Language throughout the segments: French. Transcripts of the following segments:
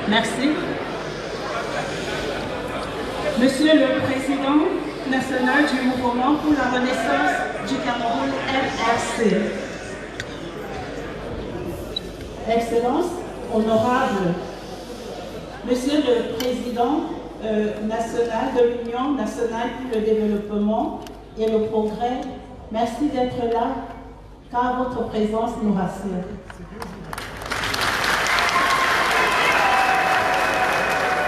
Merci. Monsieur le Président national du Mouvement pour la Renaissance du Cameroun, MRC. Excellences, honorables, Monsieur le Président national de l'Union nationale pour le développement et le progrès, merci d'être là, car votre présence nous rassure.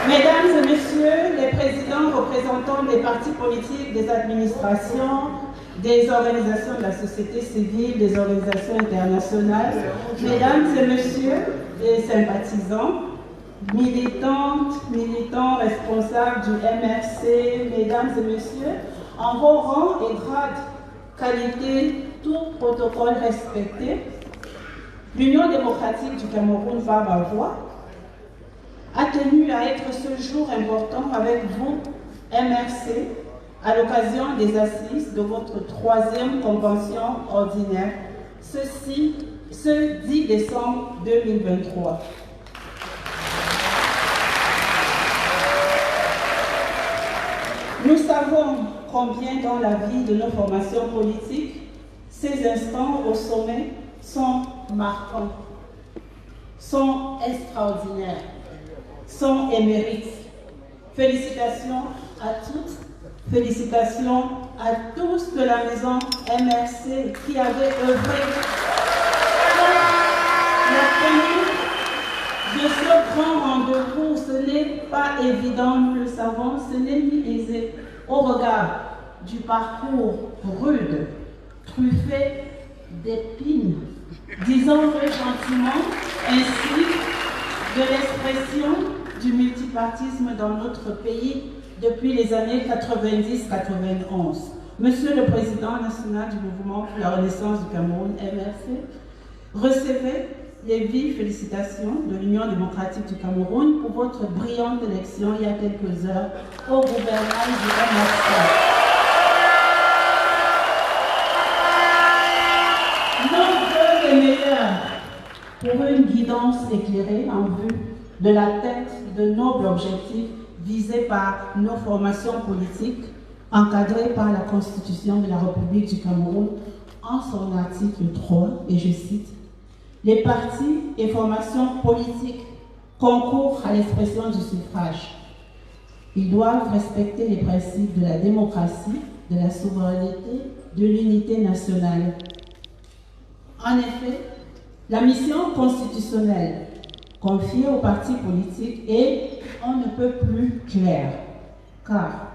Mesdames et Messieurs les présidents représentants des partis politiques, des administrations, des organisations de la société civile, des organisations internationales, Mesdames et Messieurs les sympathisants, militantes, militants responsables du MRC, Mesdames et Messieurs, en vos rangs et grades, qualité, tout protocole respecté, l'Union démocratique du Cameroun va a tenu à être ce jour important avec vous, MRC, à l'occasion des assises de votre 3e convention ordinaire, ce 10 décembre 2023. Nous savons combien dans la vie de nos formations politiques, ces instants au sommet sont marquants, sont extraordinaires, sont émérites. Félicitations à toutes, félicitations à tous de la maison MRC qui avaient œuvré la tenue de ce grand rendez-vous. Ce n'est pas évident, nous le savons, ce n'est ni aisé au regard du parcours rude, truffé d'épines, disons-le gentiment, ainsi de l'expression du multipartisme dans notre pays depuis les années 90-91. Monsieur le Président national du Mouvement pour la Renaissance du Cameroun, MRC, recevez les vives félicitations de l'Union démocratique du Cameroun pour votre brillante élection il y a quelques heures au gouvernement du MRC. Nos vœux les meilleurs pour une guidance éclairée en vue de l'atteinte de nobles objectifs visés par nos formations politiques, encadrées par la Constitution de la République du Cameroun en son article 3, et je cite, « Les partis et formations politiques concourent à l'expression du suffrage. Ils doivent respecter les principes de la démocratie, de la souveraineté, de l'unité nationale. » En effet, la mission constitutionnelle confiée aux partis politiques est on ne peut plus clair, car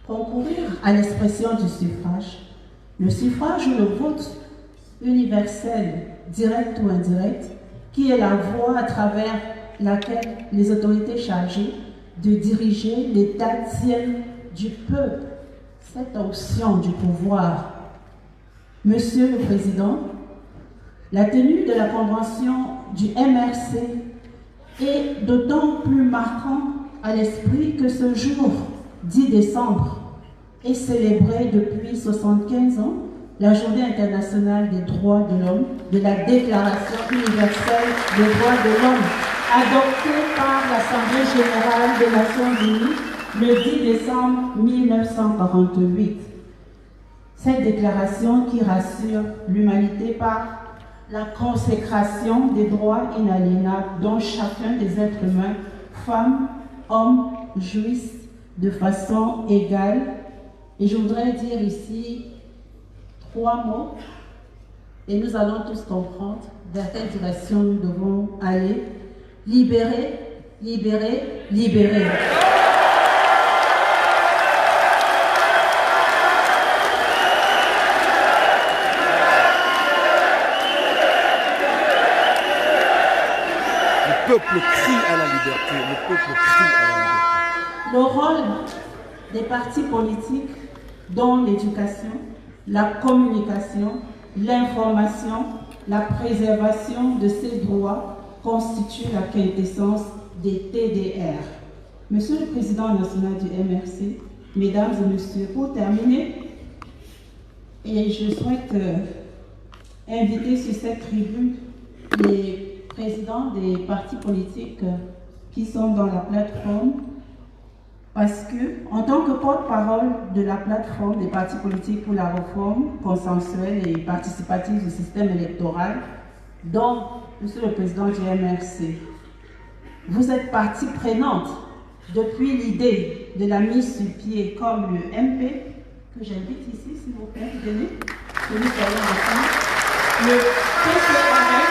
concourir à l'expression du suffrage, le suffrage ou le vote universel, direct ou indirect, qui est la voie à travers laquelle les autorités chargées de diriger l'État tiennent du peuple cette option du pouvoir. Monsieur le Président, la tenue de la convention du MRC est d'autant plus marquant à l'esprit que ce jour, 10 décembre, est célébré depuis 75 ans la Journée internationale des droits de l'homme, de la Déclaration universelle des droits de l'homme, adoptée par l'Assemblée générale des Nations unies le 10 décembre 1948. Cette déclaration qui rassure l'humanité par la consécration des droits inaliénables dont chacun des êtres humains, femmes, hommes, jouissent de façon égale. Et je voudrais dire ici 3 mots, et nous allons tous comprendre vers quelle direction nous devons aller. Libérer, libérer, libérer. Le peuple crie à la liberté, le peuple crie à la liberté. Le rôle des partis politiques, dont l'éducation, la communication, l'information, la préservation de ces droits, constituent la quintessence des TDR. Monsieur le Président national du MRC, Mesdames et Messieurs, pour terminer, et je souhaite inviter sur cette tribune les présidents des partis politiques qui sont dans la plateforme, parce que, en tant que porte-parole de la plateforme des partis politiques pour la réforme consensuelle et participative du système électoral, dont Monsieur le Président du MRC, vous êtes partie prenante depuis l'idée de la mise sur pied comme le MP, que j'invite ici, s'il vous plaît, venez, que nous soyons ensemble, le PCRL,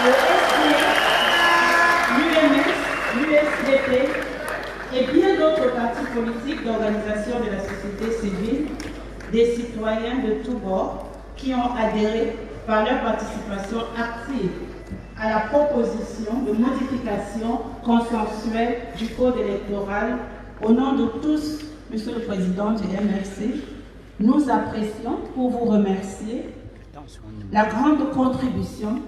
le SDA, l'UMS, l'USDP et bien d'autres partis politiques d'organisation de la société civile, des citoyens de tous bords qui ont adhéré par leur participation active à la proposition de modification consensuelle du code électoral. Au nom de tous, Monsieur le Président du MRC, nous apprécions pour vous remercier la grande contribution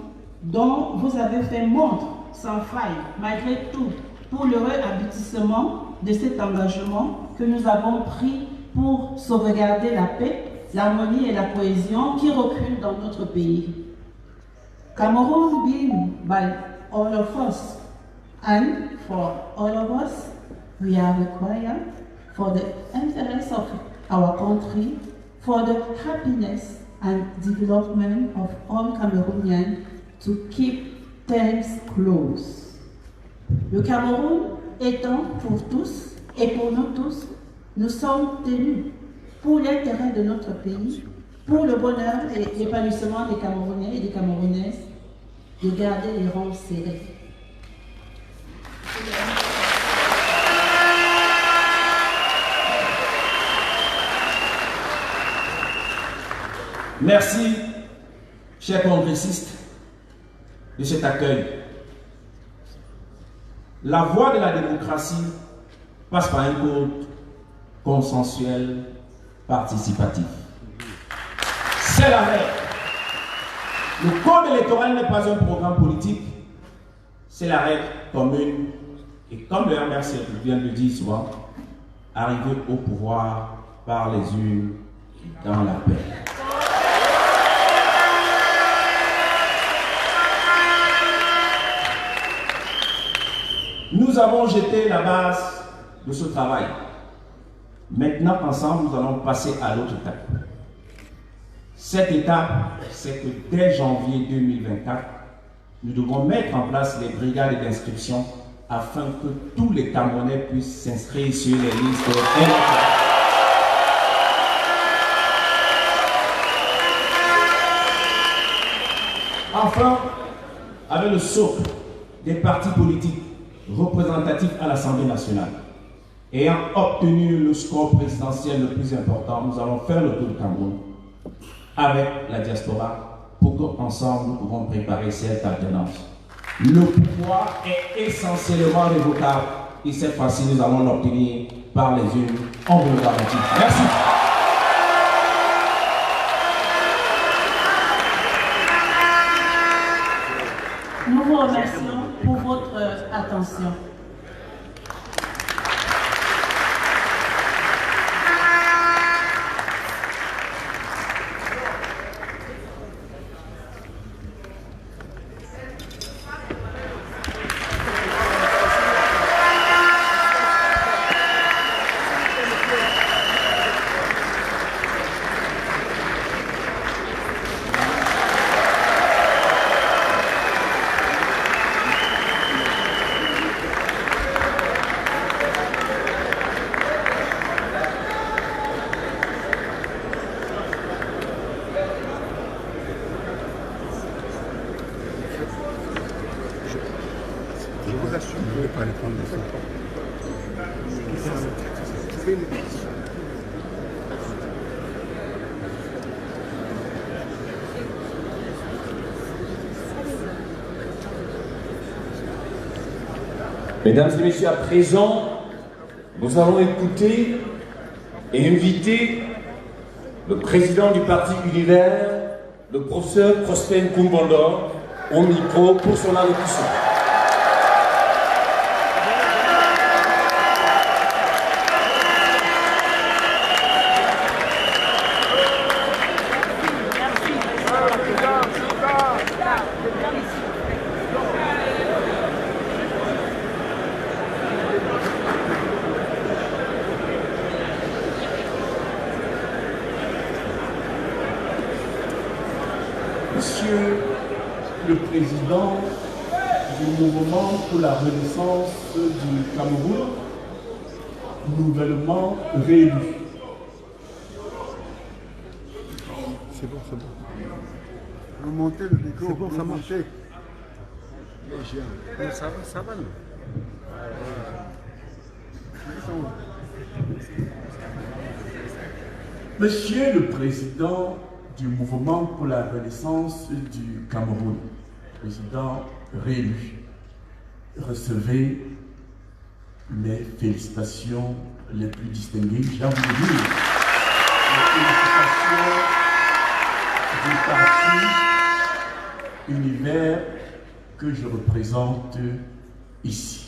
dont vous avez fait montre sans faille, malgré tout, pour l'heureux aboutissement de cet engagement que nous avons pris pour sauvegarder la paix, l'harmonie et la cohésion qui reculent dans notre pays. Cameroon being by all of us, and for all of us, we are required, for the interest of our country, for the happiness and development of all Cameroonians, to keep things close. Le Cameroun étant pour tous et pour nous tous, nous sommes tenus pour l'intérêt de notre pays, pour le bonheur et l'épanouissement des Camerounais et des Camerounaises, de garder les rangs serrés. Merci, chers congressistes, de cet accueil. La voie de la démocratie passe par un code consensuel participatif. C'est la règle. Le code électoral n'est pas un programme politique, c'est la règle commune. Et comme le MRC vient de le dire souvent, arriver au pouvoir par les urnes et dans la paix. Nous avons jeté la base de ce travail. Maintenant, ensemble, nous allons passer à l'autre étape. Cette étape, c'est que dès janvier 2024, nous devons mettre en place les brigades d'inscription afin que tous les Camerounais puissent s'inscrire sur les listes électorales. Enfin, avec le socle des partis politiques représentatifs à l'Assemblée nationale, ayant obtenu le score présidentiel le plus important, nous allons faire le tour du Cameroun avec la diaspora pour qu'ensemble nous pouvons préparer cette alternance. Le pouvoir est essentiellement révocable et cette fois-ci nous allons l'obtenir par les urnes, on vous le garantit. Merci. Nous vous remercions pour votre attention. Mesdames et messieurs, à présent, nous allons écouter et inviter le président du parti Univers, le professeur Prosper Nkumbondor, au micro pour son allocution. Monsieur le Président du Mouvement pour la Renaissance du Cameroun, nouvellement réélu. C'est bon, c'est bon. Vous montez le micro. C'est bon, ça marche. Ça va, nous. Monsieur le Président du Mouvement pour la Renaissance du Cameroun, président réélu, recevez mes félicitations les plus distinguées. J'ai envie de dire les félicitations du parti Univers que je représente ici.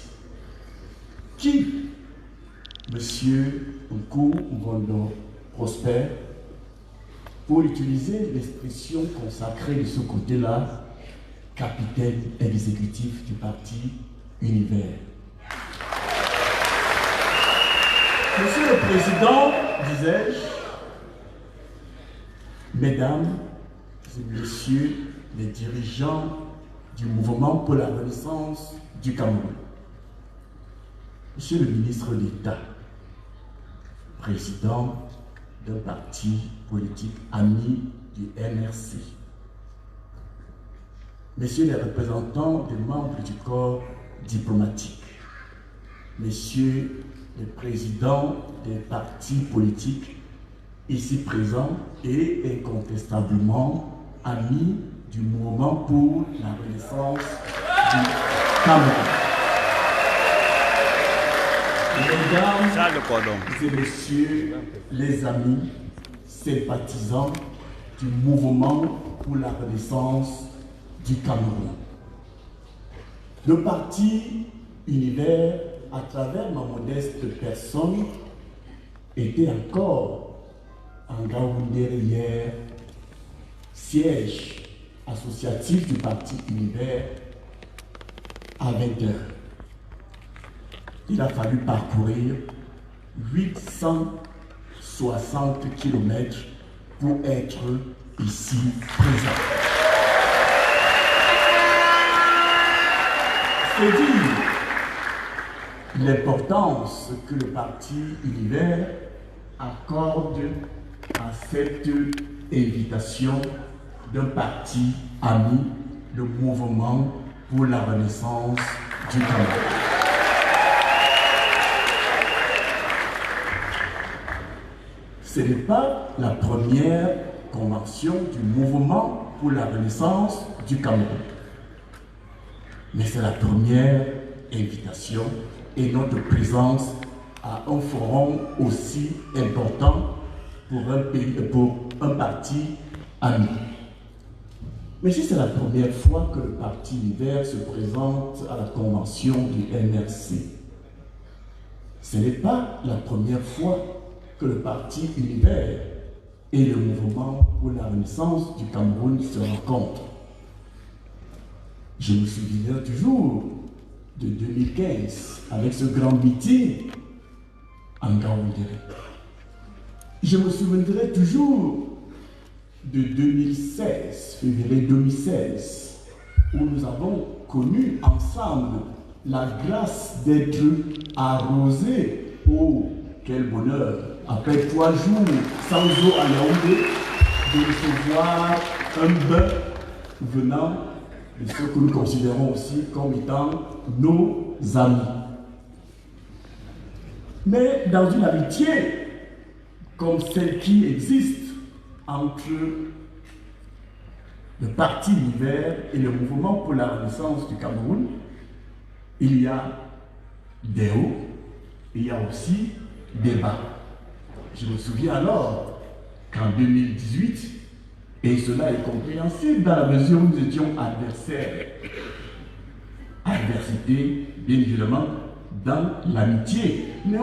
Qui, Monsieur Nkou Mbondo Prosper, pour utiliser l'expression consacrée de ce côté-là, capitaine exécutif du parti Univers. Monsieur le Président, disais-je, Mesdames et Messieurs les dirigeants du Mouvement pour la Renaissance du Cameroun, Monsieur le ministre d'État, président d'un parti politique ami du MRC, Messieurs les représentants des membres du corps diplomatique, Messieurs les présidents des partis politiques ici présents et incontestablement amis du mouvement pour la Renaissance du Cameroun. Mesdames et messieurs les amis sympathisants du mouvement pour la Renaissance du Cameroun. Le parti Univers, à travers ma modeste personne, était encore en Ngaoundéré hier, siège associatif du parti Univers à 20h. Il a fallu parcourir 860 km pour être ici présent. C'est dire l'importance que le parti Univers accorde à cette invitation d'un parti ami, le Mouvement pour la Renaissance du Cameroun. Ce n'est pas la première convention du Mouvement pour la Renaissance du Cameroun, mais c'est la première invitation et notre présence à un forum aussi important pour un pays, pour un parti ami. Mais si c'est la première fois que le parti Univers se présente à la convention du MRC, ce n'est pas la première fois que le parti Univers et le Mouvement pour la Renaissance du Cameroun se rencontrent. Je me souviens toujours de 2015 avec ce grand meeting en Ngaoundéré. Je me souviendrai toujours de 2016, février 2016, où nous avons connu ensemble la grâce d'être arrosés. Oh, quel bonheur! Après 3 jours sans eau à Yaoundé, de recevoir un bœuf venant de ceux que nous considérons aussi comme étant nos amis. Mais dans une amitié comme celle qui existe entre le parti Univers et le Mouvement pour la Renaissance du Cameroun, il y a des hauts, il y a aussi des bas. Je me souviens alors qu'en 2018, et cela est compréhensible dans la mesure où nous étions adversaires, adversité, bien évidemment, dans l'amitié. Mais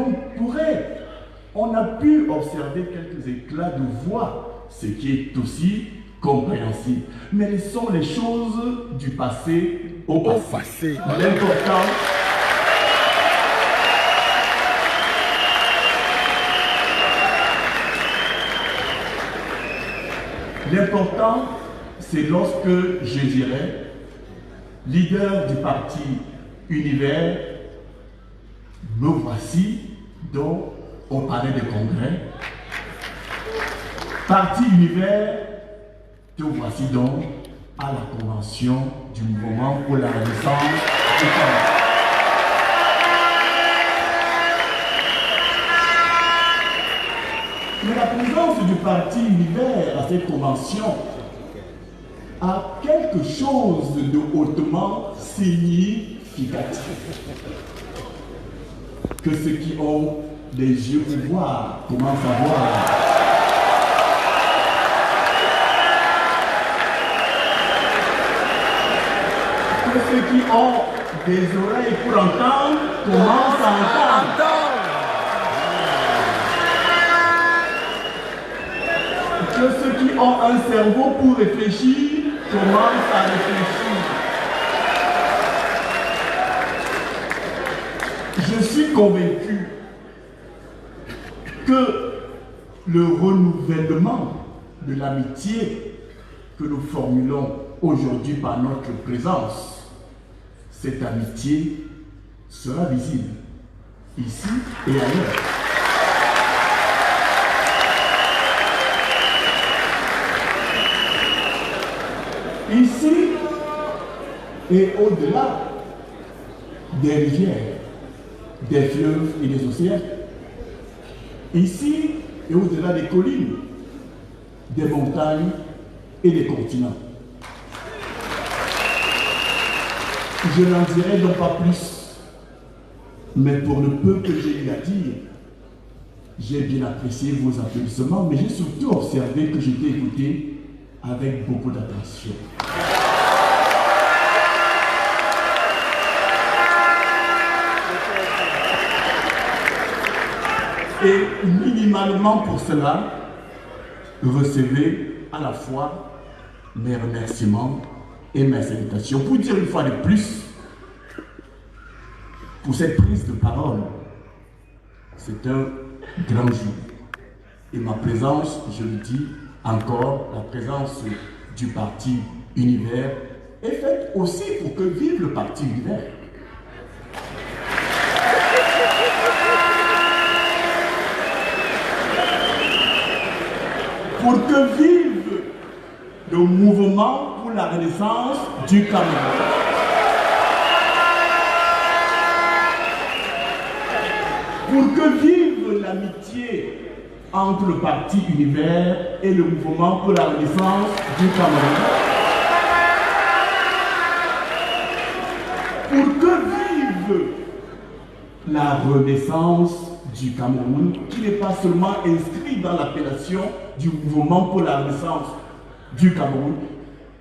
on a pu observer quelques éclats de voix, ce qui est aussi compréhensible. Mais laissons les choses du passé au passé. L'important, c'est lorsque je dirais, leader du parti Univers, me voici donc au palais de congrès. Parti Univers, te voici donc à la convention du mouvement pour la renaissance du Cameroun. Mais la présence du parti Univers à cette convention a quelque chose de hautement significatif. Que ceux qui ont les yeux pour voir commencent à voir. Que ceux qui ont des oreilles pour entendre commencent à entendre. Que ceux qui ont un cerveau pour réfléchir commencent à réfléchir. Je suis convaincu que le renouvellement de l'amitié que nous formulons aujourd'hui par notre présence, cette amitié sera visible ici et ailleurs. Ici et au-delà des rivières, des fleuves et des océans. Ici et au-delà des collines, des montagnes et des continents. Je n'en dirai donc pas plus, mais pour le peu que j'ai eu à dire, j'ai bien apprécié vos applaudissements, mais j'ai surtout observé que j'étais écouté avec beaucoup d'attention. Et minimalement pour cela, recevez à la fois mes remerciements et mes salutations. Pour dire une fois de plus, pour cette prise de parole, c'est un grand jour. Et ma présence, je le dis encore, la présence du parti Univers est faite aussi pour que vive le parti Univers. Pour que vive le mouvement pour la renaissance du Cameroun. Pour que vive l'amitié entre le parti Univers et le mouvement pour la renaissance du Cameroun. Pour que vive la renaissance du Cameroun, qui n'est pas seulement inscrit dans l'appellation du mouvement pour la renaissance du Cameroun,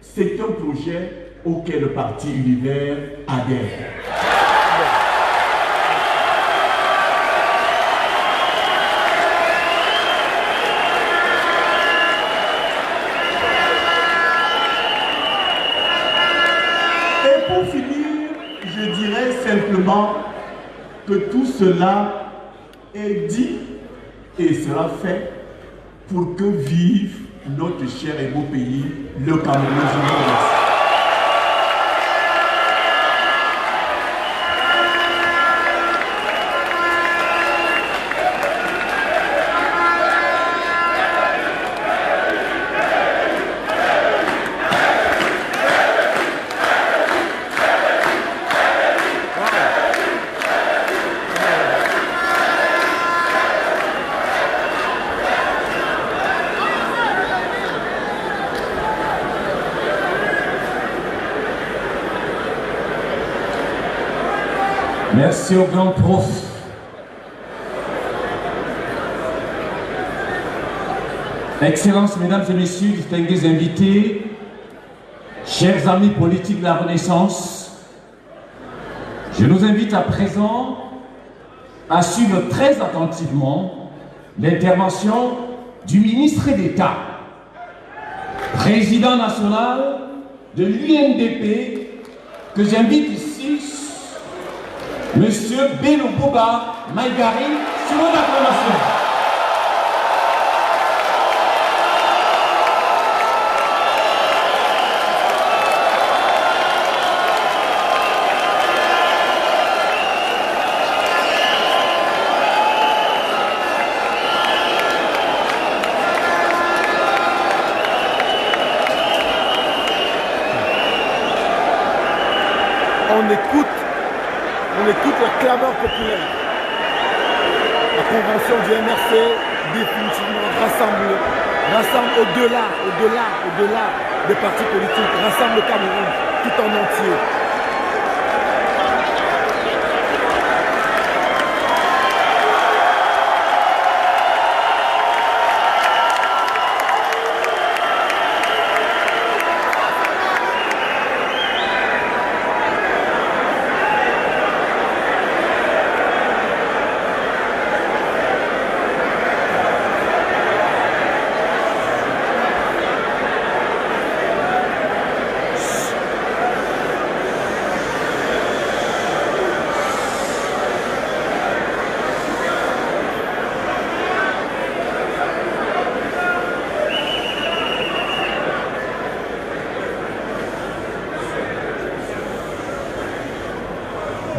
c'est un projet auquel le parti Univers adhère. Et pour finir, je dirais simplement que tout cela est dit et sera fait pour que vive notre cher et beau pays, le Cameroun. Je vous remercie. Merci au grand prof. Excellences, mesdames et messieurs, distingués invités, chers amis politiques de la Renaissance, je nous invite à présent à suivre très attentivement l'intervention du ministre d'État, président national de l'UNDP, que j'invite ici, Monsieur Bello Boba Maïgari, sur mon acclamation. on écoute la clameur populaire. La convention du MRC, définitivement rassemble au-delà des partis politiques, rassemble le Cameroun tout en entier.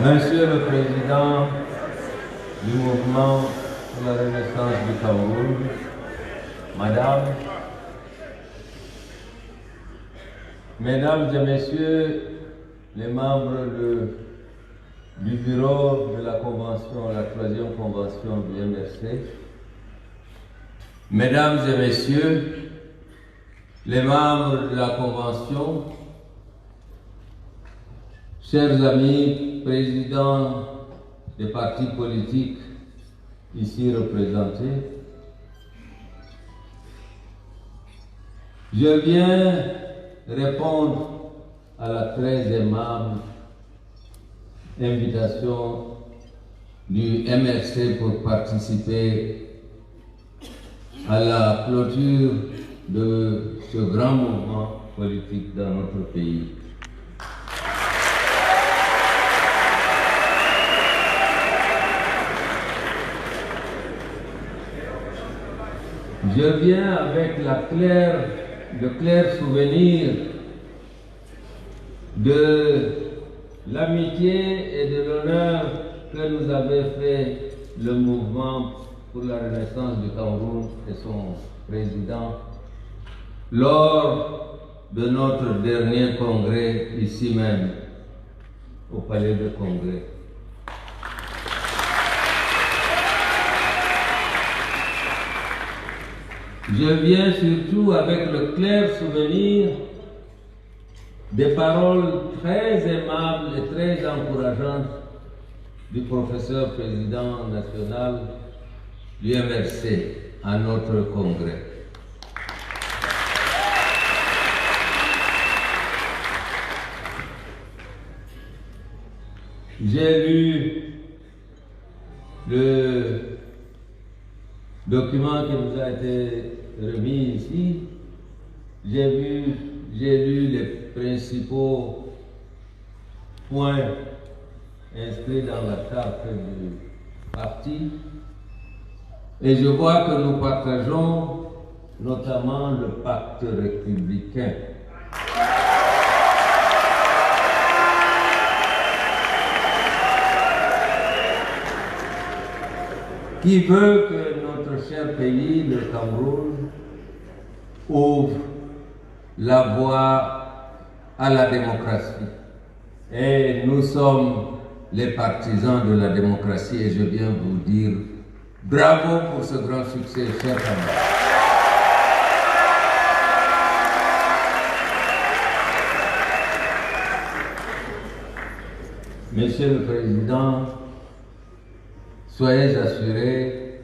Monsieur le Président du mouvement pour la Renaissance du Cameroun, Mesdames et Messieurs les membres du bureau de la Convention, la 3e Convention du MRC, Mesdames et Messieurs les membres de la Convention, chers amis, présidents des partis politiques ici représentés, je viens répondre à la très aimable invitation du MRC pour participer à la clôture de ce grand mouvement politique dans notre pays. Je viens avec le clair souvenir de l'amitié et de l'honneur que nous avait fait le mouvement pour la Renaissance du Cameroun et son président lors de notre dernier congrès ici même, au Palais de Congrès. Je viens surtout avec le clair souvenir des paroles très aimables et très encourageantes du professeur président national du MRC à notre congrès. J'ai lu le document qui vous a été remis ici. J'ai lu les principaux points inscrits dans la charte du parti et je vois que nous partageons notamment le pacte républicain. Qui veut que notre cher pays, le Cameroun, ouvre la voie à la démocratie. Et nous sommes les partisans de la démocratie et je viens vous dire bravo pour ce grand succès, chers camarades. Monsieur le Président, soyez assurés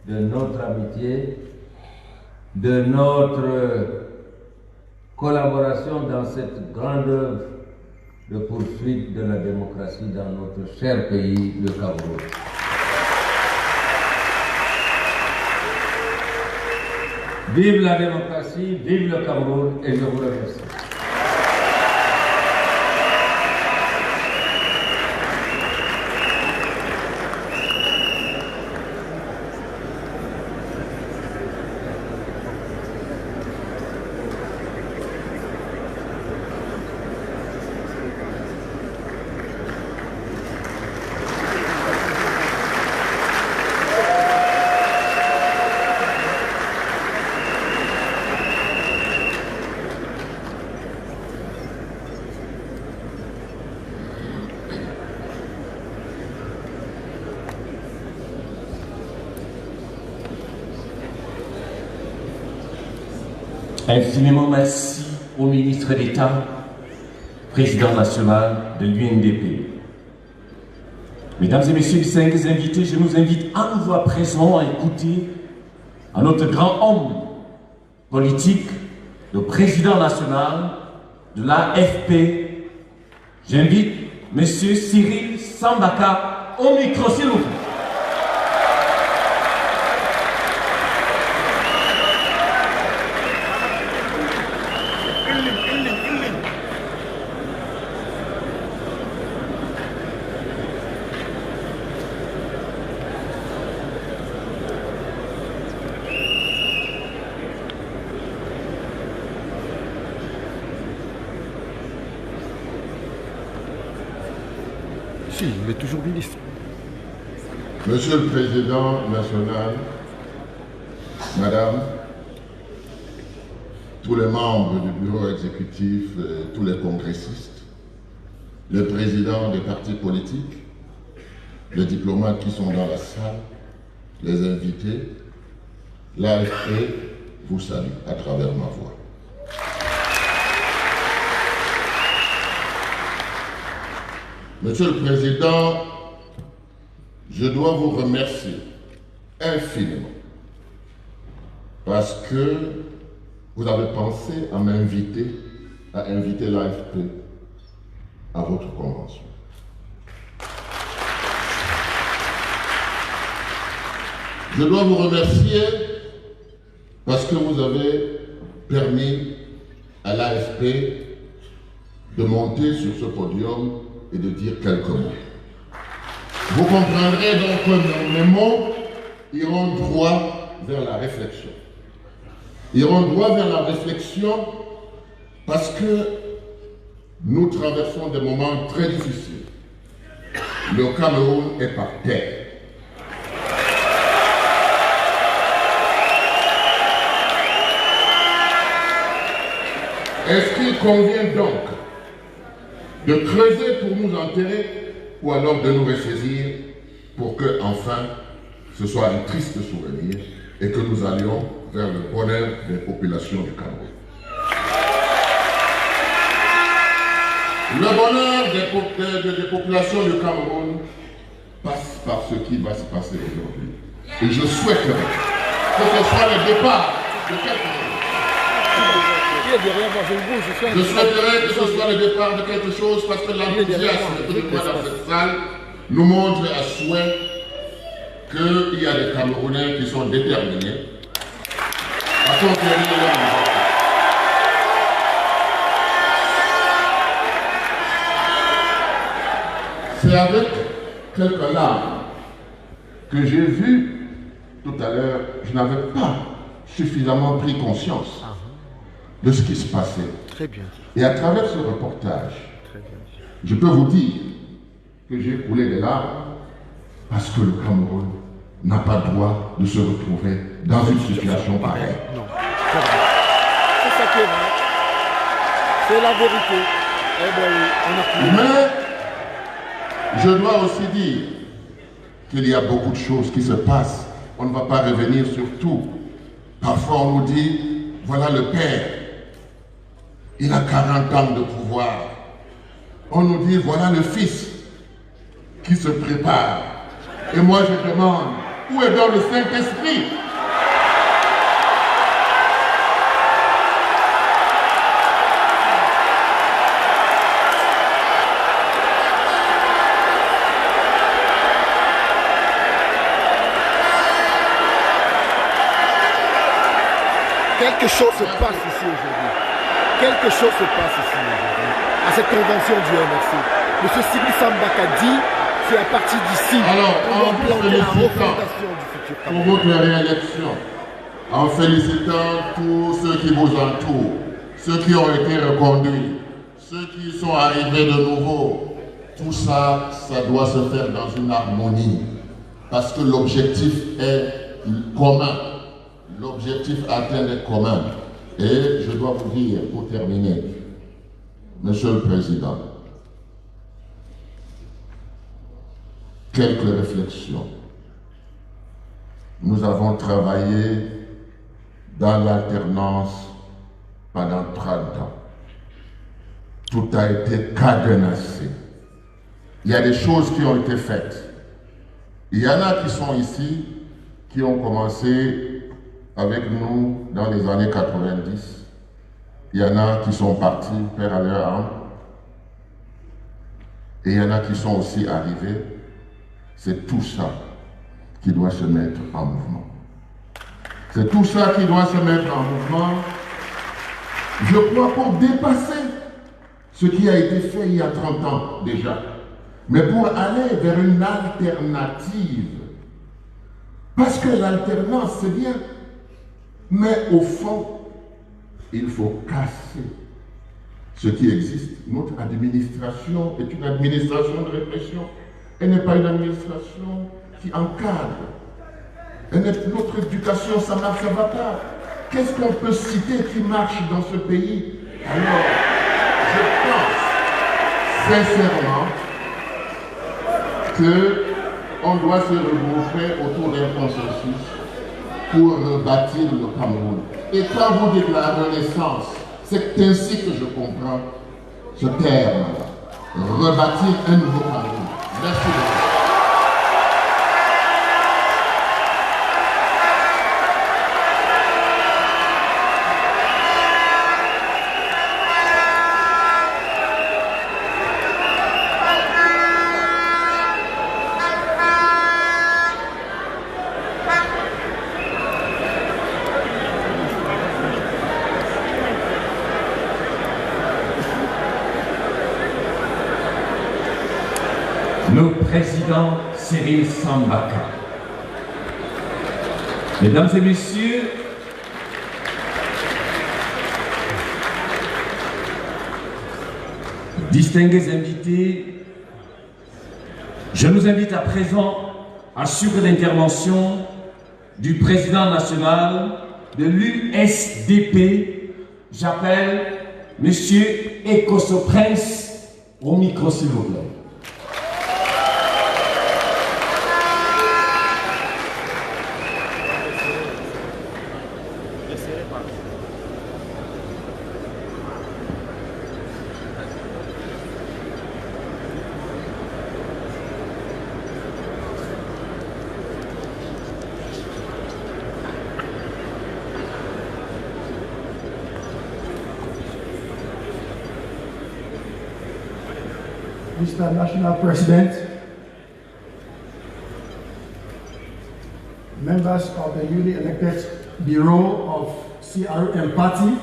de notre amitié, de notre collaboration dans cette grande œuvre de poursuite de la démocratie dans notre cher pays, le Cameroun. Vive la démocratie, vive le Cameroun et je vous remercie. Infiniment merci au ministre d'État, président national de l'UNDP. Mesdames et messieurs les 5 invités, je nous invite à nouveau à présent à écouter à notre grand homme politique, le président national de l'AFP. J'invite M. Cyril Sambaka au micro, s'il vous plaît. Si, il est toujours ministre. Monsieur le Président national, Madame, tous les membres du bureau exécutif, tous les congressistes, les présidents des partis politiques, les diplomates qui sont dans la salle, les invités, l'AFP vous salue à travers ma voix. Monsieur le Président, je dois vous remercier infiniment parce que vous avez pensé à m'inviter, à inviter l'AFP à votre convention. Je dois vous remercier parce que vous avez permis à l'AFP de monter sur ce podium et de dire quelques mots. Vous comprendrez donc que mes mots iront droit vers la réflexion. Iront droit vers la réflexion parce que nous traversons des moments très difficiles. Le Cameroun est par terre. Est-ce qu'il convient donc de creuser pour nous enterrer ou alors de nous ressaisir pour que, enfin, ce soit un triste souvenir et que nous allions vers le bonheur des populations du Cameroun. Le bonheur des populations du Cameroun passe par ce qui va se passer aujourd'hui. Et je souhaiterais que ce soit le départ de quelque chose. Je souhaiterais que ce soit le départ de quelque chose parce que l'enthousiasme de moi dans cette salle nous montre à souhait qu'il y a des Camerounais qui sont déterminés à conquérir leur liberté. C'est avec quelques larmes que j'ai vu tout à l'heure, je n'avais pas suffisamment pris conscience de ce qui se passait. Très bien. Et à travers ce reportage, je peux vous dire que j'ai coulé des larmes parce que le Cameroun n'a pas le droit de se retrouver dans une situation pareille. Non, c'est vrai. C'est ça qui est vrai. C'est la vérité. Eh bien oui, on a plus. Mais je dois aussi dire qu'il y a beaucoup de choses qui se passent. On ne va pas revenir sur tout. Parfois on nous dit, voilà le père. Il a 40 ans de pouvoir. On nous dit, voilà le fils qui se prépare. Et moi je demande, où est donc le Saint-Esprit? Quelque chose se passe ici aujourd'hui. Quelque chose se passe ici aujourd'hui. À cette convention du MRC. M. Cyril Sambaka dit, c'est à partir d'ici qu'on va planter la refondation du futur Cameroun. Pour votre réélection, en félicitant tous ceux qui vous entourent, ceux qui ont été reconduits, ceux qui sont arrivés de nouveau, tout ça, ça doit se faire dans une harmonie. Parce que l'objectif est commun. L'objectif atteint est commun. Et je dois vous dire, pour terminer, Monsieur le Président, quelques réflexions. Nous avons travaillé dans l'alternance pendant 30 ans. Tout a été cadenassé. Il y a des choses qui ont été faites. Il y en a qui sont ici, qui ont commencé avec nous dans les années 90. Il y en a qui sont partis, père à leur âme. Et il y en a qui sont aussi arrivés. C'est tout ça qui doit se mettre en mouvement. C'est tout ça qui doit se mettre en mouvement, je crois, pour dépasser ce qui a été fait il y a 30 ans déjà, mais pour aller vers une alternative. Parce que l'alternance, c'est bien, mais au fond, il faut casser ce qui existe. Notre administration est une administration de répression. Elle n'est pas une administration qui encadre. Notre éducation, ça marche, ça ne va pas. Qu'est-ce qu'on peut citer qui marche dans ce pays? Alors, je pense sincèrement qu'on doit se regrouper autour d'un consensus pour rebâtir le Cameroun. Et quand vous dites la renaissance, c'est ainsi que je comprends ce terme. Rebâtir un nouveau Cameroun. Merci beaucoup. Le président Cyril Sambaka. Mesdames et messieurs, distingués invités, je nous invite à présent à suivre l'intervention du président national de l'USDP. J'appelle M. Ekoso Prince au micro, s'il vous plaît. Mr. National President, members of the newly elected Bureau of CRM Party,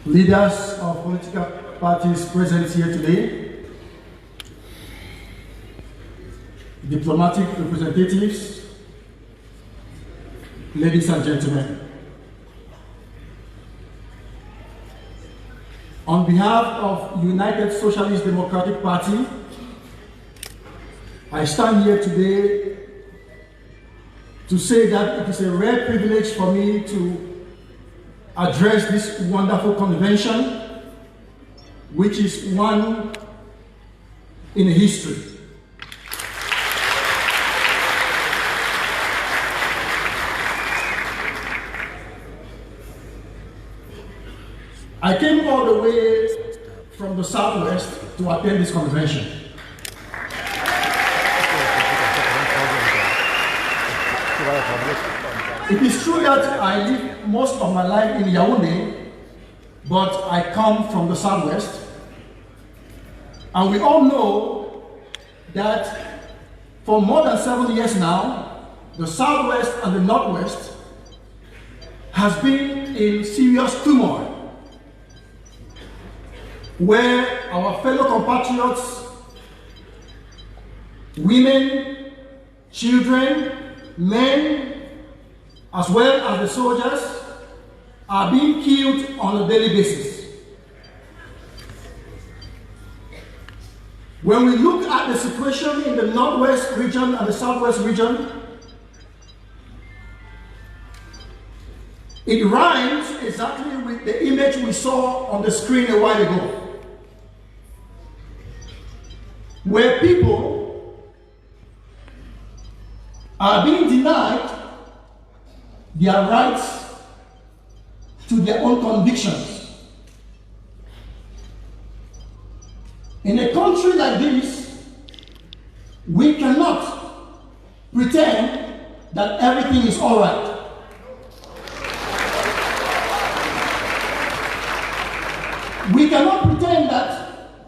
leaders of political parties present here today, diplomatic representatives, ladies and gentlemen. On behalf of United Socialist Democratic Party, I stand here today to say that it is a rare privilege for me to address this wonderful convention, which is one in history. I came all the way from the Southwest to attend this convention. It is true that I live most of my life in Yaoundé, but I come from the Southwest. And we all know that for more than 7 years now, the Southwest and the Northwest has been in serious turmoil, where our fellow compatriots, women, children, men, as well as the soldiers, are being killed on a daily basis. When we look at the situation in the Northwest region and the Southwest region, it rhymes exactly with the image we saw on the screen a while ago, where people are being denied their rights to their own convictions. In a country like this, we cannot pretend that everything is all right. We cannot pretend that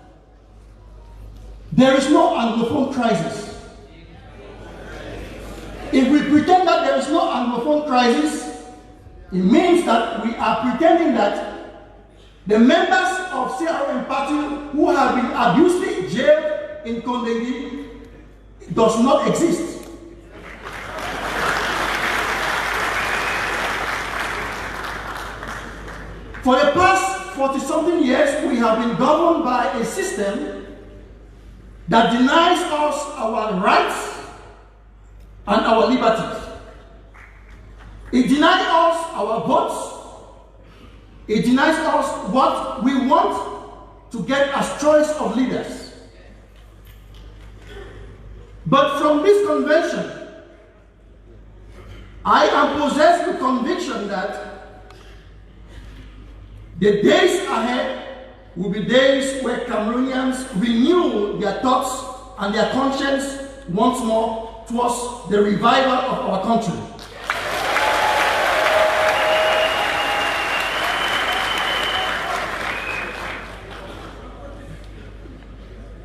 there is no Anglophone crisis. If we pretend that there is no Anglophone crisis, it means that we are pretending that the members of CRM party who have been abusively jailed in Kondengi does not exist. For the past 40-something years, we have been governed by a system that denies us our rights and our liberties. It denies us our votes. It denies us what we want to get as choice of leaders. But from this convention, I am possessed with conviction that the days ahead will be days where Cameroonians renew their thoughts and their conscience once more towards the revival of our country.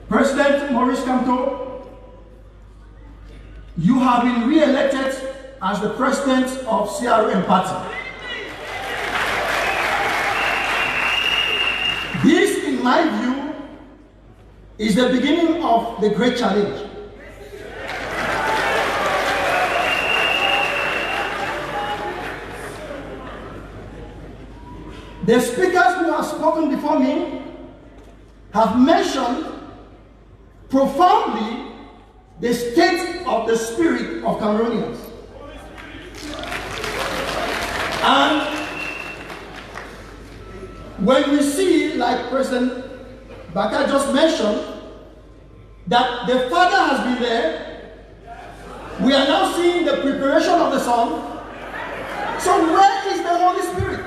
President Maurice Kamto, you have been re-elected as the president of CRM party. This, in my view, is the beginning of the great challenge. The speakers who have spoken before me have mentioned profoundly the state of the spirit of Cameroonians. And when we see, like President Baka just mentioned, that the Father has been there, we are now seeing the preparation of the Son. So where is the Holy Spirit?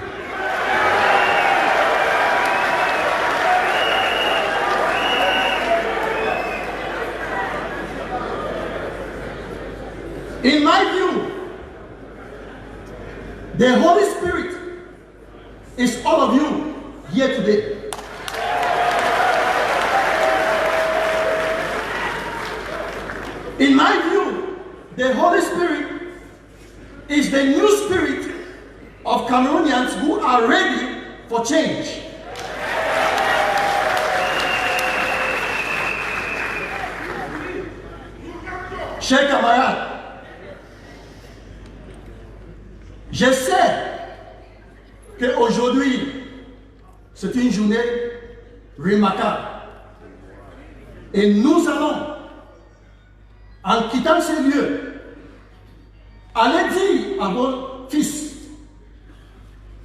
In my view, the Holy Spirit is all of you here today. In my view, the Holy Spirit is the new spirit of Cameroonians who are ready for change. Chers camarades, je sais qu'aujourd'hui, c'est une journée remarquable. Et nous allons, en quittant ces lieux, aller dire à vos fils,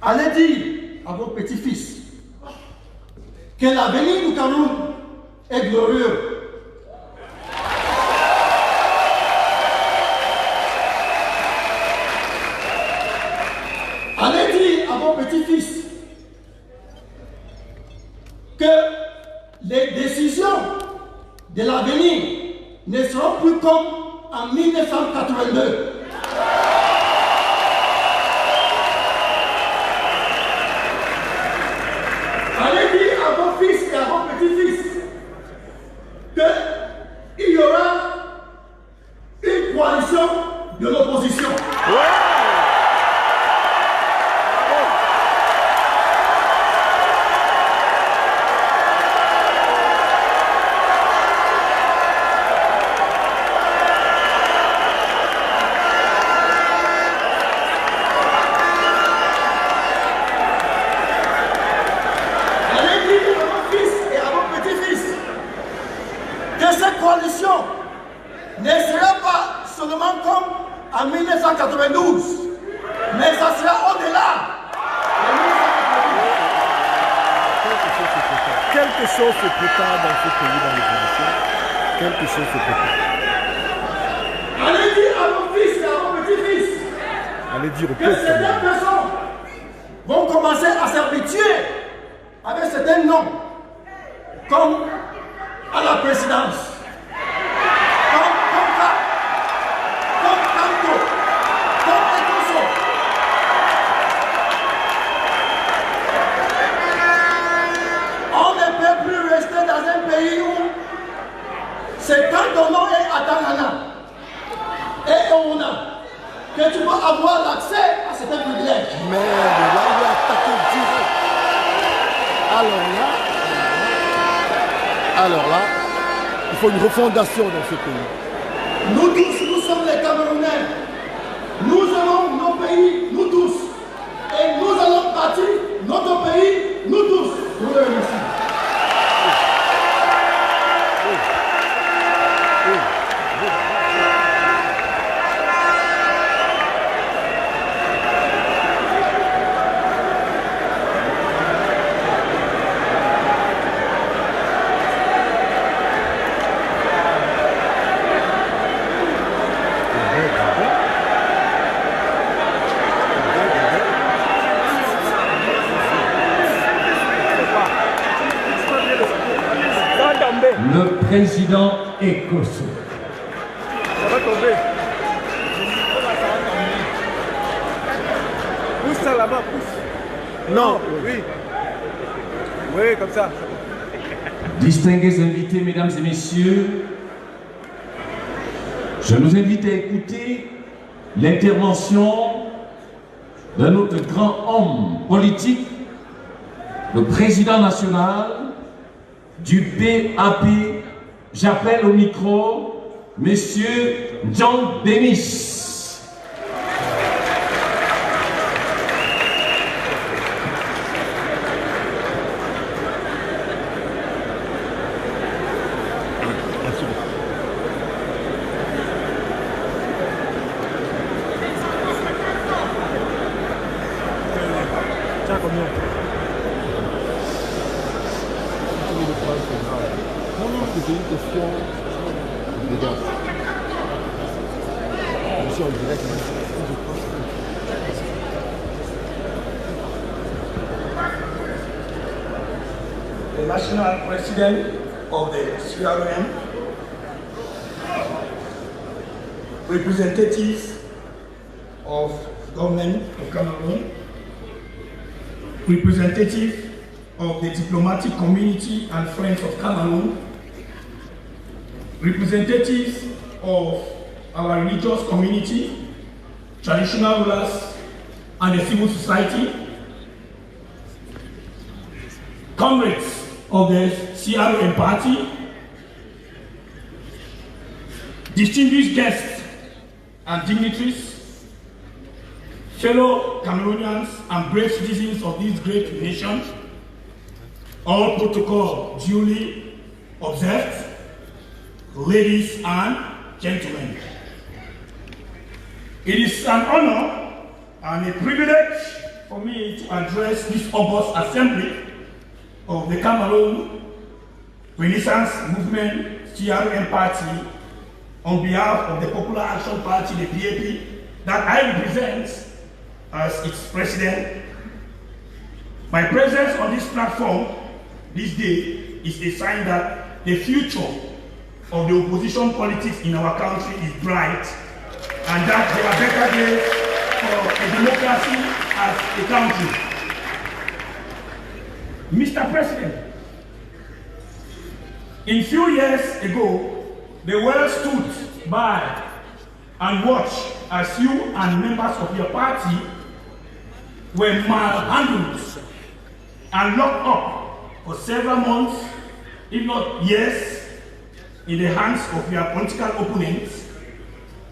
aller dire à vos petits-fils que l'avenir du Cameroun est glorieux. Allez dire à vos petits-fils que les décisions de l'avenir ne seront plus comme en 1982. Allez dire à vos fils et à vos petits-fils qu'il y aura une coalition de l'opposition. Ne sera pas seulement comme en 1992, mais ça sera au-delà. Quelque chose se prépare dans ce pays, dans l'évolution. Quelque chose se prépare. Allez dire à vos fils et à vos petits-fils. Allez dire au que peuple. certaines personnes vont commencer à s'habituer avec certains noms, comme à la présidence, comme Kanto, comme Ekoso. On ne peut plus rester dans un pays où c'est quand ton nom est Atanana et Ouna que tu vas avoir l'accès à certains privilèges. Mais là, il est attaqué direct. Alors là, il faut une refondation dans ce pays. Nous tous, nous sommes les Camerounais. Nous aurons nos pays, nous tous. Et nous allons bâtir notre pays, nous tous. Je vous remercie. Le président Ekoso. Ça va tomber. Pousse ça là-bas, pousse. Non, oui. Oui, comme ça. Distingués invités, mesdames et messieurs, je nous invite à écouter l'intervention de notre grand homme politique, le président national du PAP. J'appelle au micro Monsieur John Denis. Tiens, combien? Non, c'est une question de gaz. Je suis en direct. The national president of the CRM, representatives of government of Cameroon, representatives of the diplomatic community and friends of Cameroon, representatives of our religious community, traditional rulers, and the civil society, comrades of the CRM party, distinguished guests and dignitaries, fellow Cameroonians and brave citizens of this great nation, all protocol duly observed, ladies and gentlemen. It is an honor and a privilege for me to address this august assembly of the Cameroon Renaissance Movement CRM Party on behalf of the Popular Action Party, the PAP, that I represent as its president. My presence on this platform this day is a sign that the future of the opposition politics in our country is bright and that there are better days for a democracy as a country. Mr. President, a few years ago, the world stood by and watched as you and members of your party were manhandled and locked up for several months, if not years, in the hands of your political opponents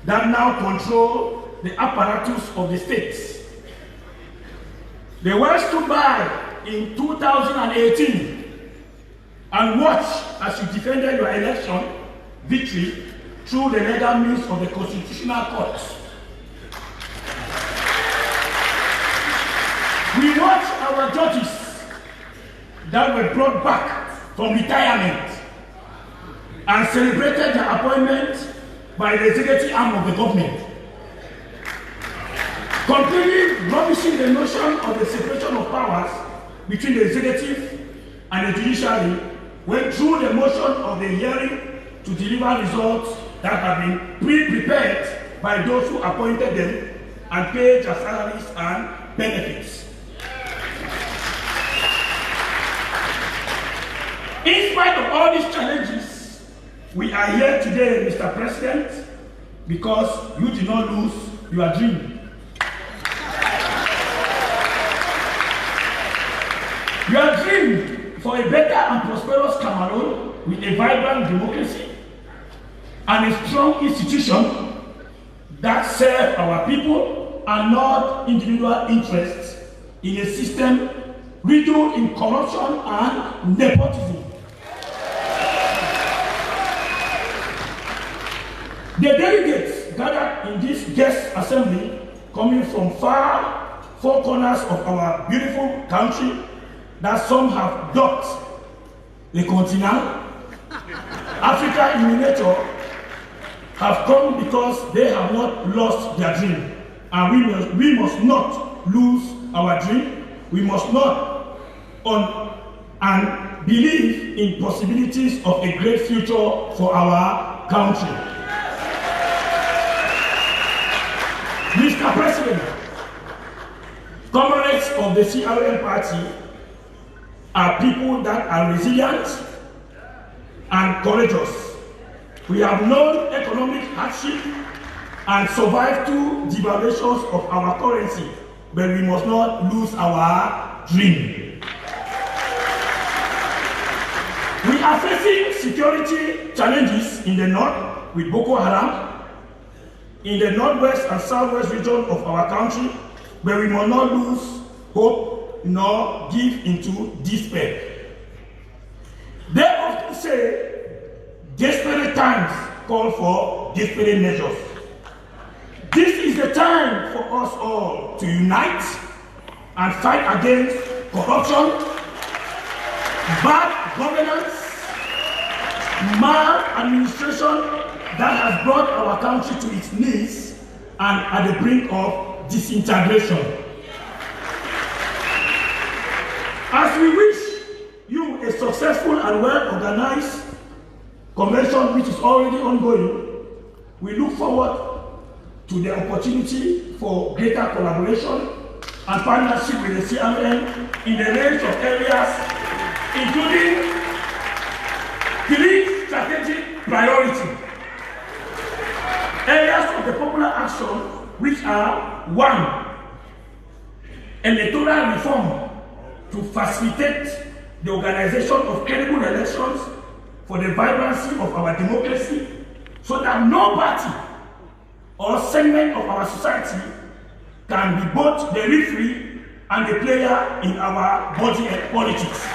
that now control the apparatus of the states. The world stood by in 2018 and watched as you defended your election victory through the legal means of the Constitutional Court. We watched our judges that were brought back from retirement and celebrated their appointment by the executive arm of the government. completely rubbishing the notion of the separation of powers between the executive and the judiciary when through the motion of the hearing to deliver results that have been pre-prepared by those who appointed them and paid their salaries and benefits. In spite of all these challenges, we are here today, Mr. President, because you did not lose your dream. Your dream for a better and prosperous Cameroon with a vibrant democracy and a strong institution that serve our people and not individual interests in a system riddled in corruption and nepotism. The delegates gathered in this guest assembly, coming from four corners of our beautiful country that some have dubbed the continent, Africa in miniature, have come because they have not lost their dream. And we must not lose our dream. We must not and believe in possibilities of a great future for our country. Mr. President, comrades of the CRM party are people that are resilient and courageous. We have known economic hardship and survived 2 devaluations of our currency, but we must not lose our dream. We are facing security challenges in the north with Boko Haram, in the northwest and southwest region of our country, but we must not lose hope nor give into despair. They often say desperate times call for desperate measures. This is the time for us all to unite and fight against corruption, bad governance, maladministration that has brought our country to its knees and at the brink of disintegration. As we wish you a successful and well-organized convention which is already ongoing, we look forward to the opportunity for greater collaboration and partnership with the CRM in the range of areas, including 3 strategic priorities. Areas of the popular action, which are 1. Electoral reform to facilitate the organization of credible elections for the vibrancy of our democracy, so that no party or segment of our society can be both the referee and the player in our body politics.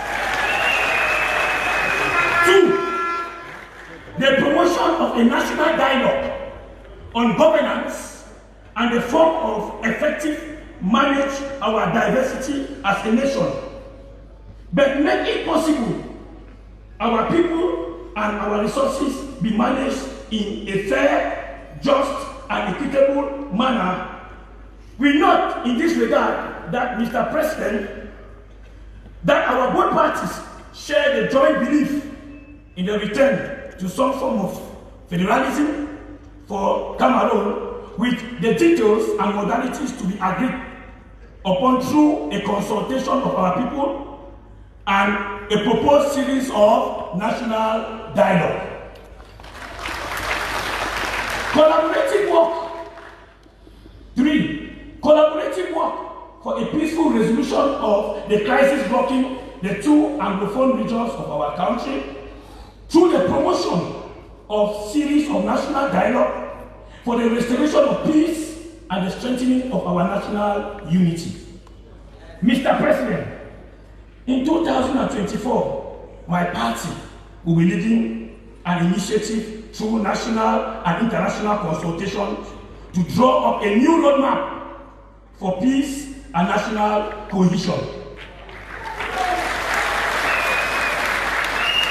2. The promotion of a national dialogue on governance and the form of effective manage our diversity as a nation, but make it possible our people and our resources be managed in a fair, just and equitable manner. We note in this regard that, Mr. President, that our both parties share the joint belief in the return to some form of federalism for Cameroon, with the details and modalities to be agreed upon through a consultation of our people and a proposed series of national dialogue. Collaborative work. 3. Collaborative work for a peaceful resolution of the crisis blocking the 2 Anglophone regions of our country through the promotion of series of national dialogue for the restoration of peace and the strengthening of our national unity. Mr. President, in 2024, my party will be leading an initiative through national and international consultations to draw up a new roadmap for peace and national cohesion.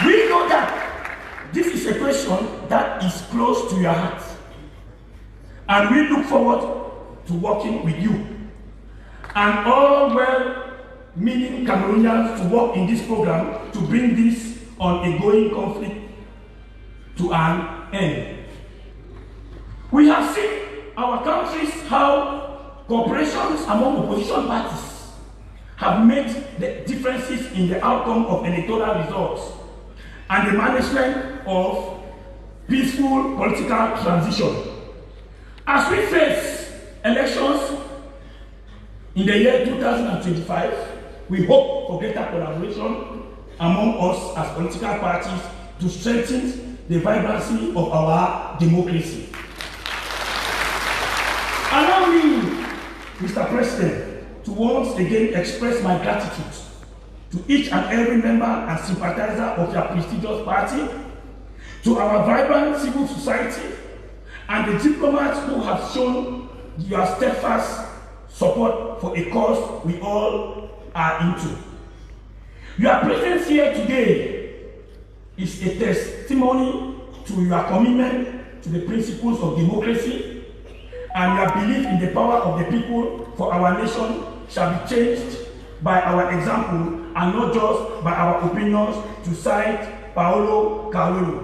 We know that this is a question that is close to your heart, and we look forward to working with you and all well-meaning Cameroonians to work in this program to bring this ongoing conflict to an end. We have seen our countries how cooperations among opposition parties have made the differences in the outcome of electoral results and the management of peaceful political transition. As we face elections in the year 2025, we hope for greater collaboration among us as political parties to strengthen the vibrancy of our democracy. Allow me, Mr. President, to once again express my gratitude to each and every member and sympathizer of your prestigious party, to our vibrant civil society, and the diplomats who have shown your steadfast support for a cause we all are into. Your presence here today is a testimony to your commitment to the principles of democracy, and your belief in the power of the people for our nation shall be changed by our example and not just by our opinions, to cite Paulo Coelho.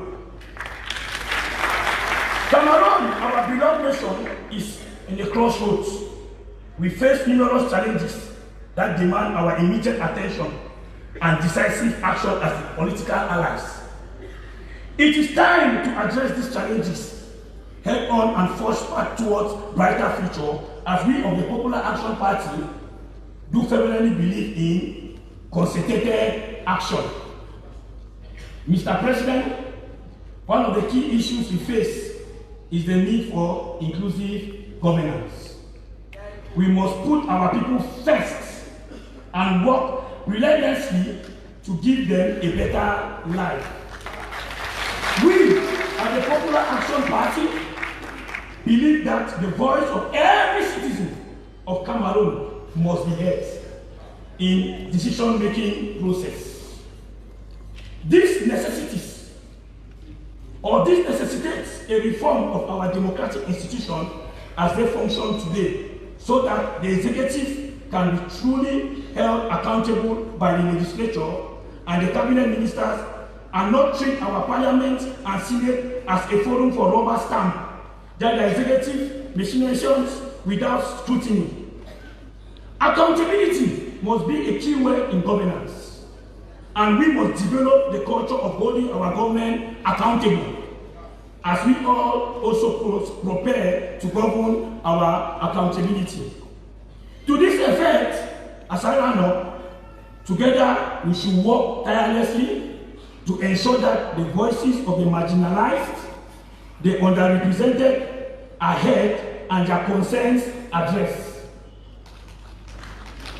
Cameroon, our beloved nation, is in a crossroads. We face numerous challenges that demand our immediate attention and decisive action as political allies. It is time to address these challenges head on and forge path towards brighter future, as we of the Popular Action Party do firmly believe in concerted action. Mr. President, one of the key issues we face is the need for inclusive governance. We must put our people first and work relentlessly to give them a better life. We, as the Popular Action Party, believe that the voice of every citizen of Cameroon must be heard in decision-making process. This necessitates a reform of our democratic institution as they function today, so that the executive can be truly held accountable by the legislature and the cabinet ministers, and not treat our parliament and senate as a forum for rubber stamp, that the executive machinations without scrutiny. Accountability must be a key word in governance, and we must develop the culture of holding our government accountable, as we all also prepare to govern our accountability. To this effect, as I run up, together we should work tirelessly to ensure that the voices of the marginalized, the underrepresented, are heard and their concerns addressed.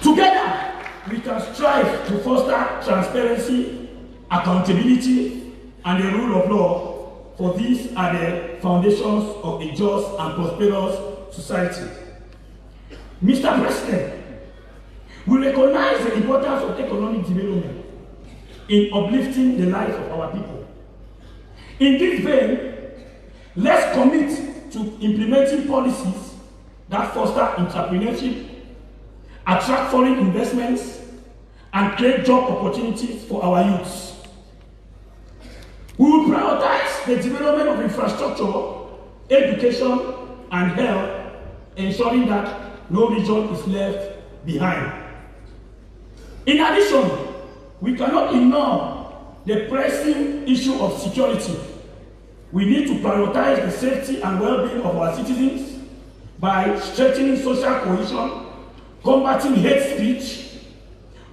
Together, we can strive to foster transparency, accountability, and the rule of law, for these are the foundations of a just and prosperous society. Mr. President, we recognize the importance of economic development in uplifting the life of our people. In this vein, let's commit to implementing policies that foster entrepreneurship, attract foreign investments, and create job opportunities for our youths. We will prioritize the development of infrastructure, education, and health, ensuring that no region is left behind. In addition, we cannot ignore the pressing issue of security. We need to prioritize the safety and well-being of our citizens by strengthening social cohesion, combating hate speech,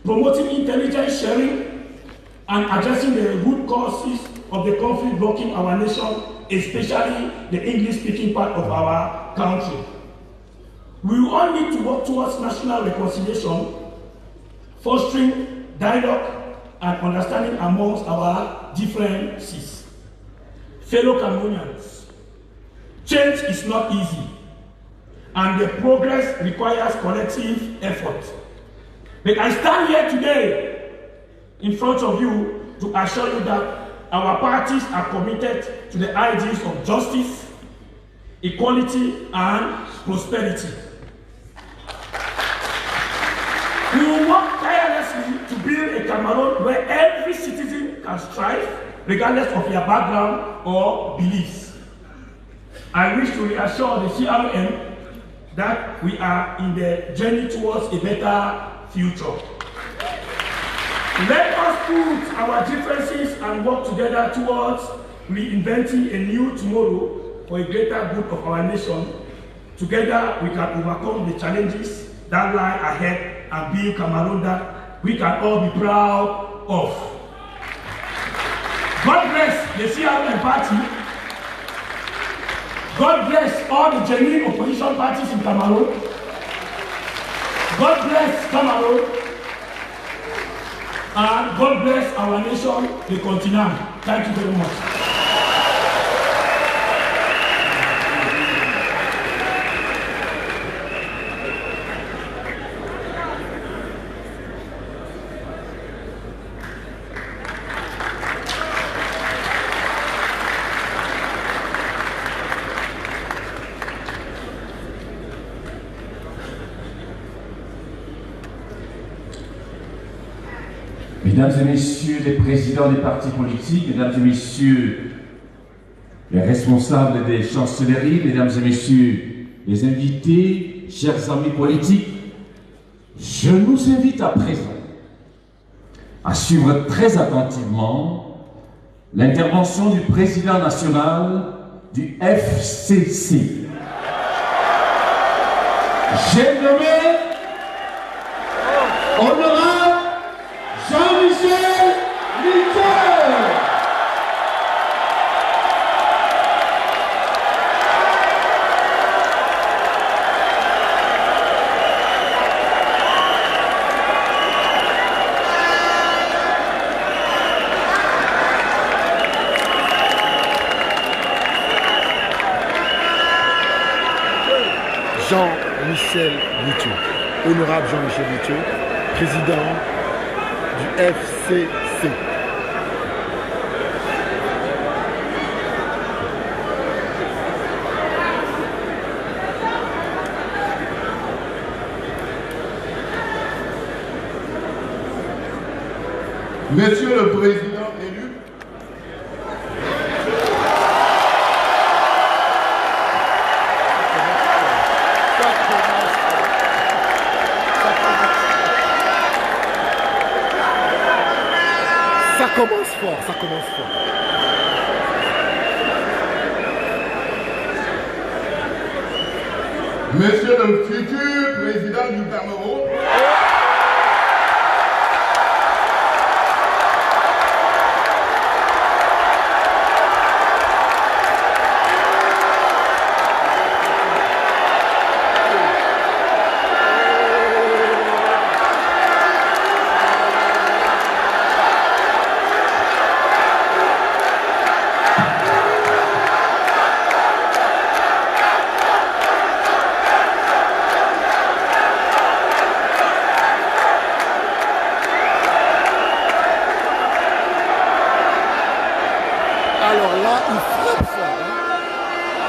promoting intelligence sharing, and addressing the root causes of the conflict blocking our nation, especially the English-speaking part of our country. We all need to work towards national reconciliation, fostering dialogue and understanding amongst our differences. Fellow Cameroonians, change is not easy, and the progress requires collective effort. But I stand here today in front of you to assure you that our parties are committed to the ideals of justice, equality, and prosperity. Cameroon where every citizen can strive, regardless of their background or beliefs. I wish to reassure the CRM that we are in the journey towards a better future. Let us put our differences and work together towards reinventing a new tomorrow for a greater good of our nation. Together we can overcome the challenges that lie ahead and build Cameroon that we can all be proud of. God bless the CRM party. God bless all the genuine opposition parties in Cameroon. God bless Cameroon. And God bless our nation, the continent. Thank you very much. Mesdames et messieurs les présidents des partis politiques, mesdames et messieurs les responsables des chancelleries, mesdames et messieurs les invités, chers amis politiques, je nous invite à présent à suivre très attentivement l'intervention du président national du FCC. J'ai nommé honorable Jean-Michel Mitchell. Jean-Michel Mitchell, honorable Jean-Michel Mitchell, président du FCC. Monsieur le Président élu, Ça commence fort, ça commence fort. Monsieur le futur Président du Cameroun, Alors là, il frappe fort.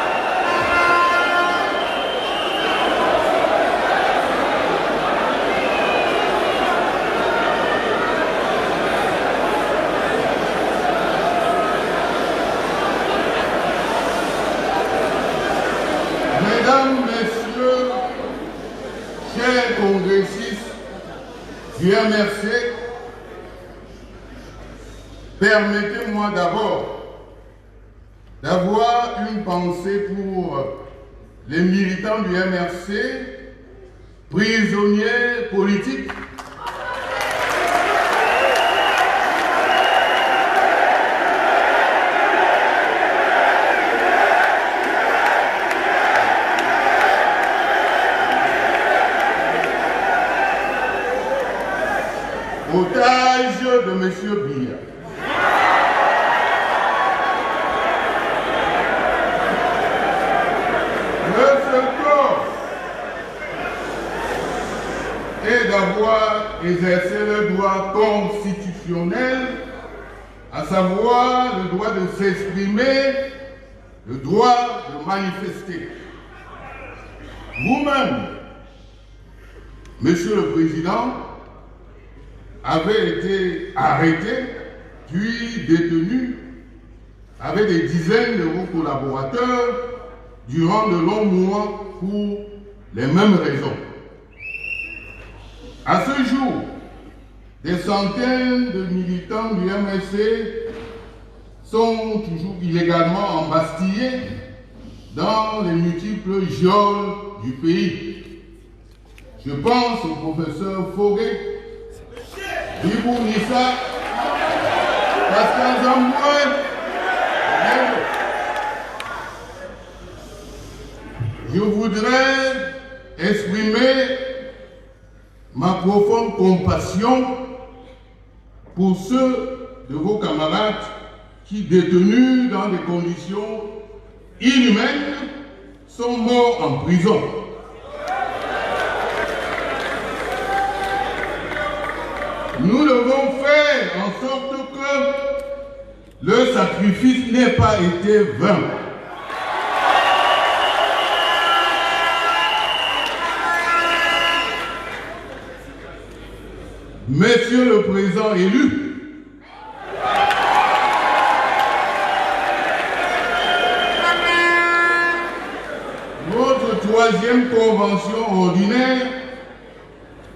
Mesdames, Messieurs, chers congressistes du MRC, permettez-moi d'abord d'avoir une pensée pour les militants du MRC, prisonniers politiques, otages de M. Biya. Et d'avoir exercé le droit constitutionnel, à savoir le droit de s'exprimer, le droit de manifester. Vous-même, Monsieur le Président, avait été arrêté, puis détenu avec des dizaines de vos collaborateurs durant de longs mois pour les mêmes raisons. À ce jour, des centaines de militants du MSC sont toujours illégalement embastillés dans les multiples geôles du pays. Je pense au professeur Fauré, Ibou Nissa, Pascal Zamboué. Je voudrais exprimer ma profonde compassion pour ceux de vos camarades qui, détenus dans des conditions inhumaines, sont morts en prison. Nous devons faire en sorte que le sacrifice n'ait pas été vain. Monsieur le Président élu, notre troisième convention ordinaire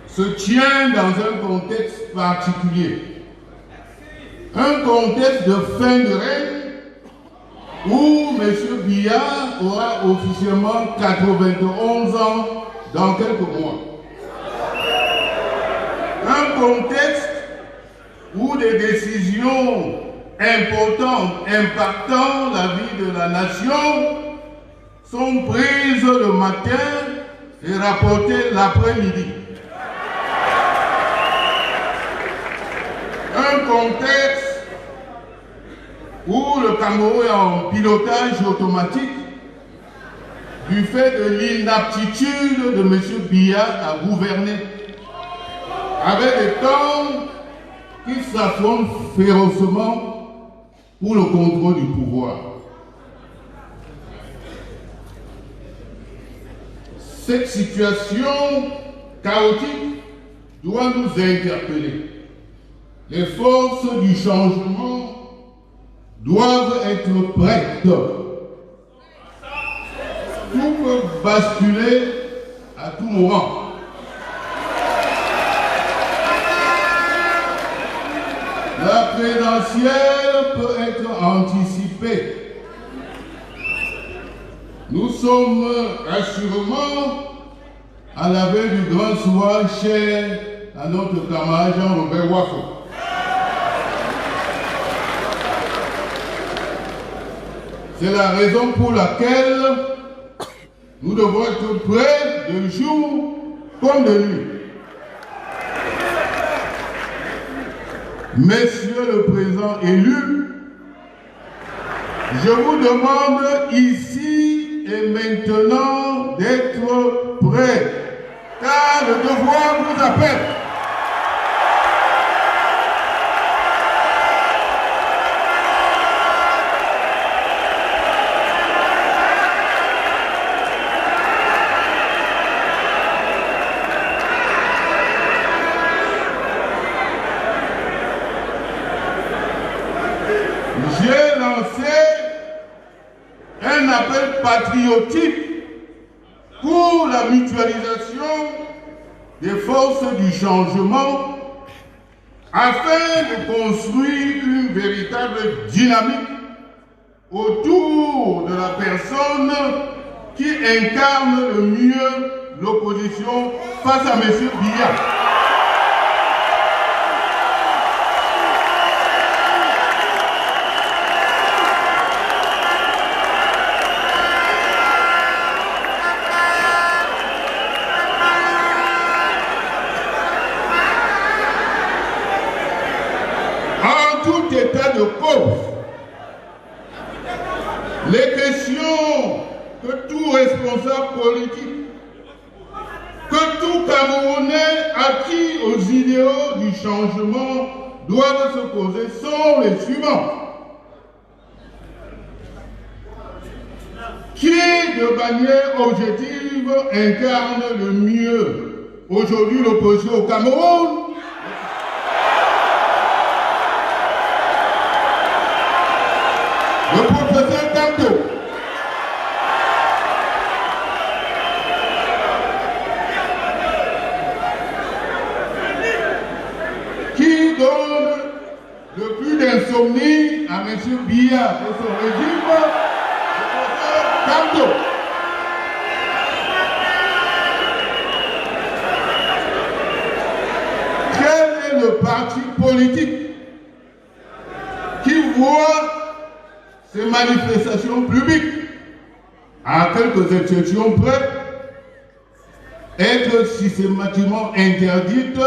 se tient dans un contexte particulier. Un contexte de fin de règne où M. Biya aura officiellement 91 ans dans quelques mois. Un contexte où des décisions importantes impactant la vie de la nation sont prises le matin et rapportées l'après-midi. Un contexte où le Cameroun est en pilotage automatique du fait de l'inaptitude de M. Biya à gouverner, avec des temps qui s'affrontent férocement pour le contrôle du pouvoir. Cette situation chaotique doit nous interpeller. Les forces du changement doivent être prêtes. Tout peut basculer à tout moment. La présidentielle peut être anticipée. Nous sommes assurément à la veille du grand soir cher à notre camarade Jean-Robert Wafo. C'est la raison pour laquelle nous devons être prêts de jour comme de nuit. Messieurs le Président élu, je vous demande ici et maintenant d'être prêts, car le devoir vous appelle. J'ai lancé un appel patriotique pour la mutualisation des forces du changement afin de construire une véritable dynamique autour de la personne qui incarne le mieux l'opposition face à M. Biya. État de cause, les questions que tout responsable politique, que tout Camerounais acquis aux idéaux du changement doivent se poser sont les suivants. Qui, de manière objective, incarne le mieux aujourd'hui l'opposition au Cameroun? Biya et son régime, le professeur Kamto. Quel est le parti politique qui voit ces manifestations publiques, à quelques exceptions près, être systématiquement interdites?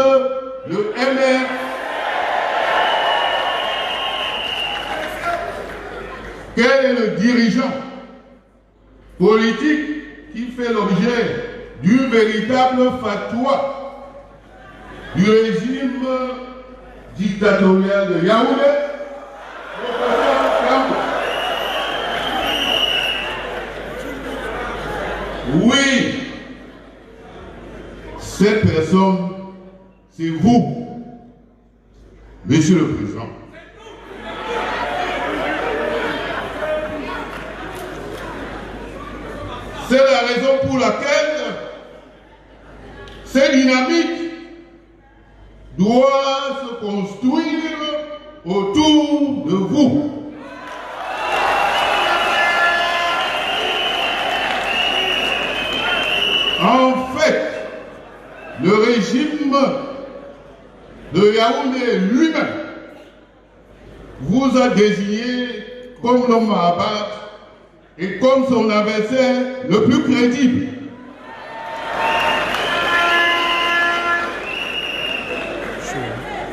Le MR. Quel est le dirigeant politique qui fait l'objet du véritable fatwa du régime dictatorial de Yaoundé? Oui, cette personne, c'est vous, Monsieur le Président. C'est la raison pour laquelle cette dynamique doit se construire autour de vous. En fait, le régime de Yaoundé lui-même vous a désigné comme l'homme à abattre et comme son adversaire le plus crédible.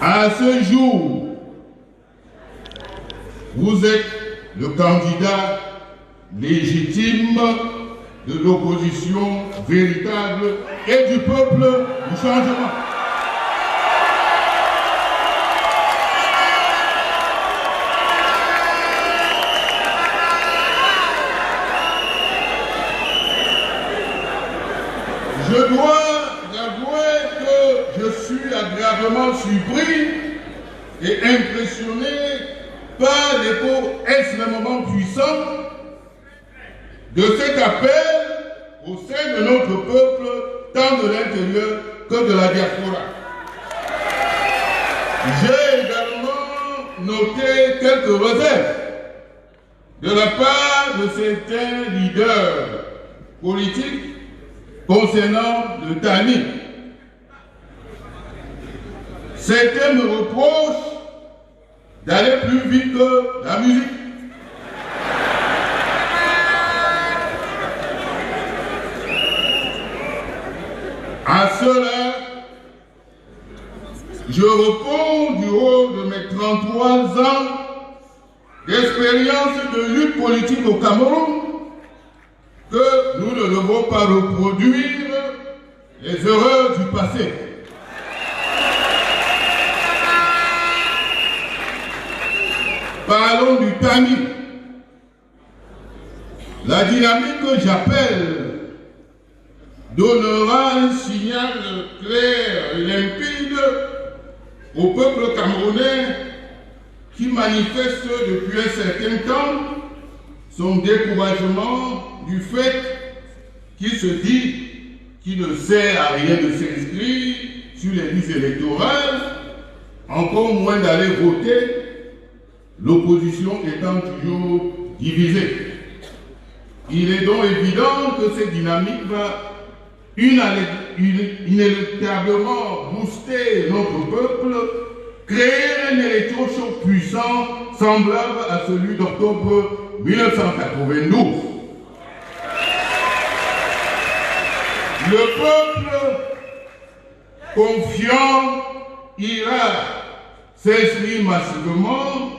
À ce jour, vous êtes le candidat légitime de l'opposition véritable et du peuple du changement. Je dois avouer que je suis agréablement surpris et impressionné par l'écho extrêmement puissant de cet appel au sein de notre peuple, tant de l'intérieur que de la diaspora. J'ai également noté quelques réserves de la part de certains leaders politiques concernant le TANI. Certains me reprochent d'aller plus vite que la musique. À cela, je réponds du haut de mes 33 ans d'expérience de lutte politique au Cameroun que nous ne devons pas reproduire les erreurs du passé. Parlons du TANI. La dynamique que j'appelle donnera un signal clair et limpide au peuple camerounais qui manifeste depuis un certain temps son découragement du fait qu'il se dit qu'il ne sert à rien de s'inscrire sur les listes électorales, encore moins d'aller voter, l'opposition étant toujours divisée. Il est donc évident que cette dynamique va inéluctablement booster notre peuple, créer un électrochoc puissant semblable à celui d'octobre 1992. Le peuple confiant ira s'inscrire massivement,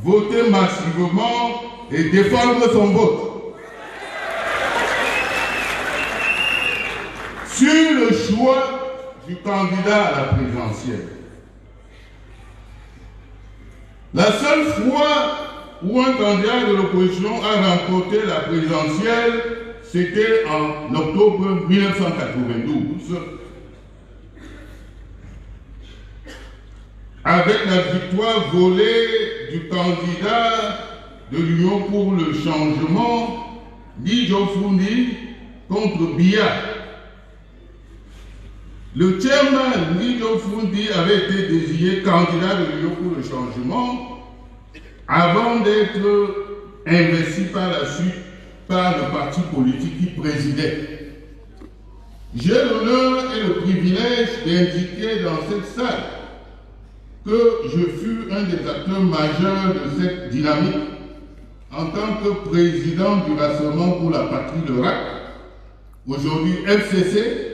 voter massivement et défendre son vote. Sur le choix du candidat à la présidentielle, la seule fois où un candidat de l'opposition a remporté la présidentielle, c'était en octobre 1992, avec la victoire volée du candidat de l'Union pour le changement, Lee Jofundi, contre Biya. Le chairman Lee Jofundi avait été désigné candidat de l'Union pour le changement avant d'être investi par la suite par le parti politique qui présidait. J'ai l'honneur et le privilège d'indiquer dans cette salle que je fus un des acteurs majeurs de cette dynamique en tant que président du Rassemblement pour la Patrie, le RAC, aujourd'hui FCC.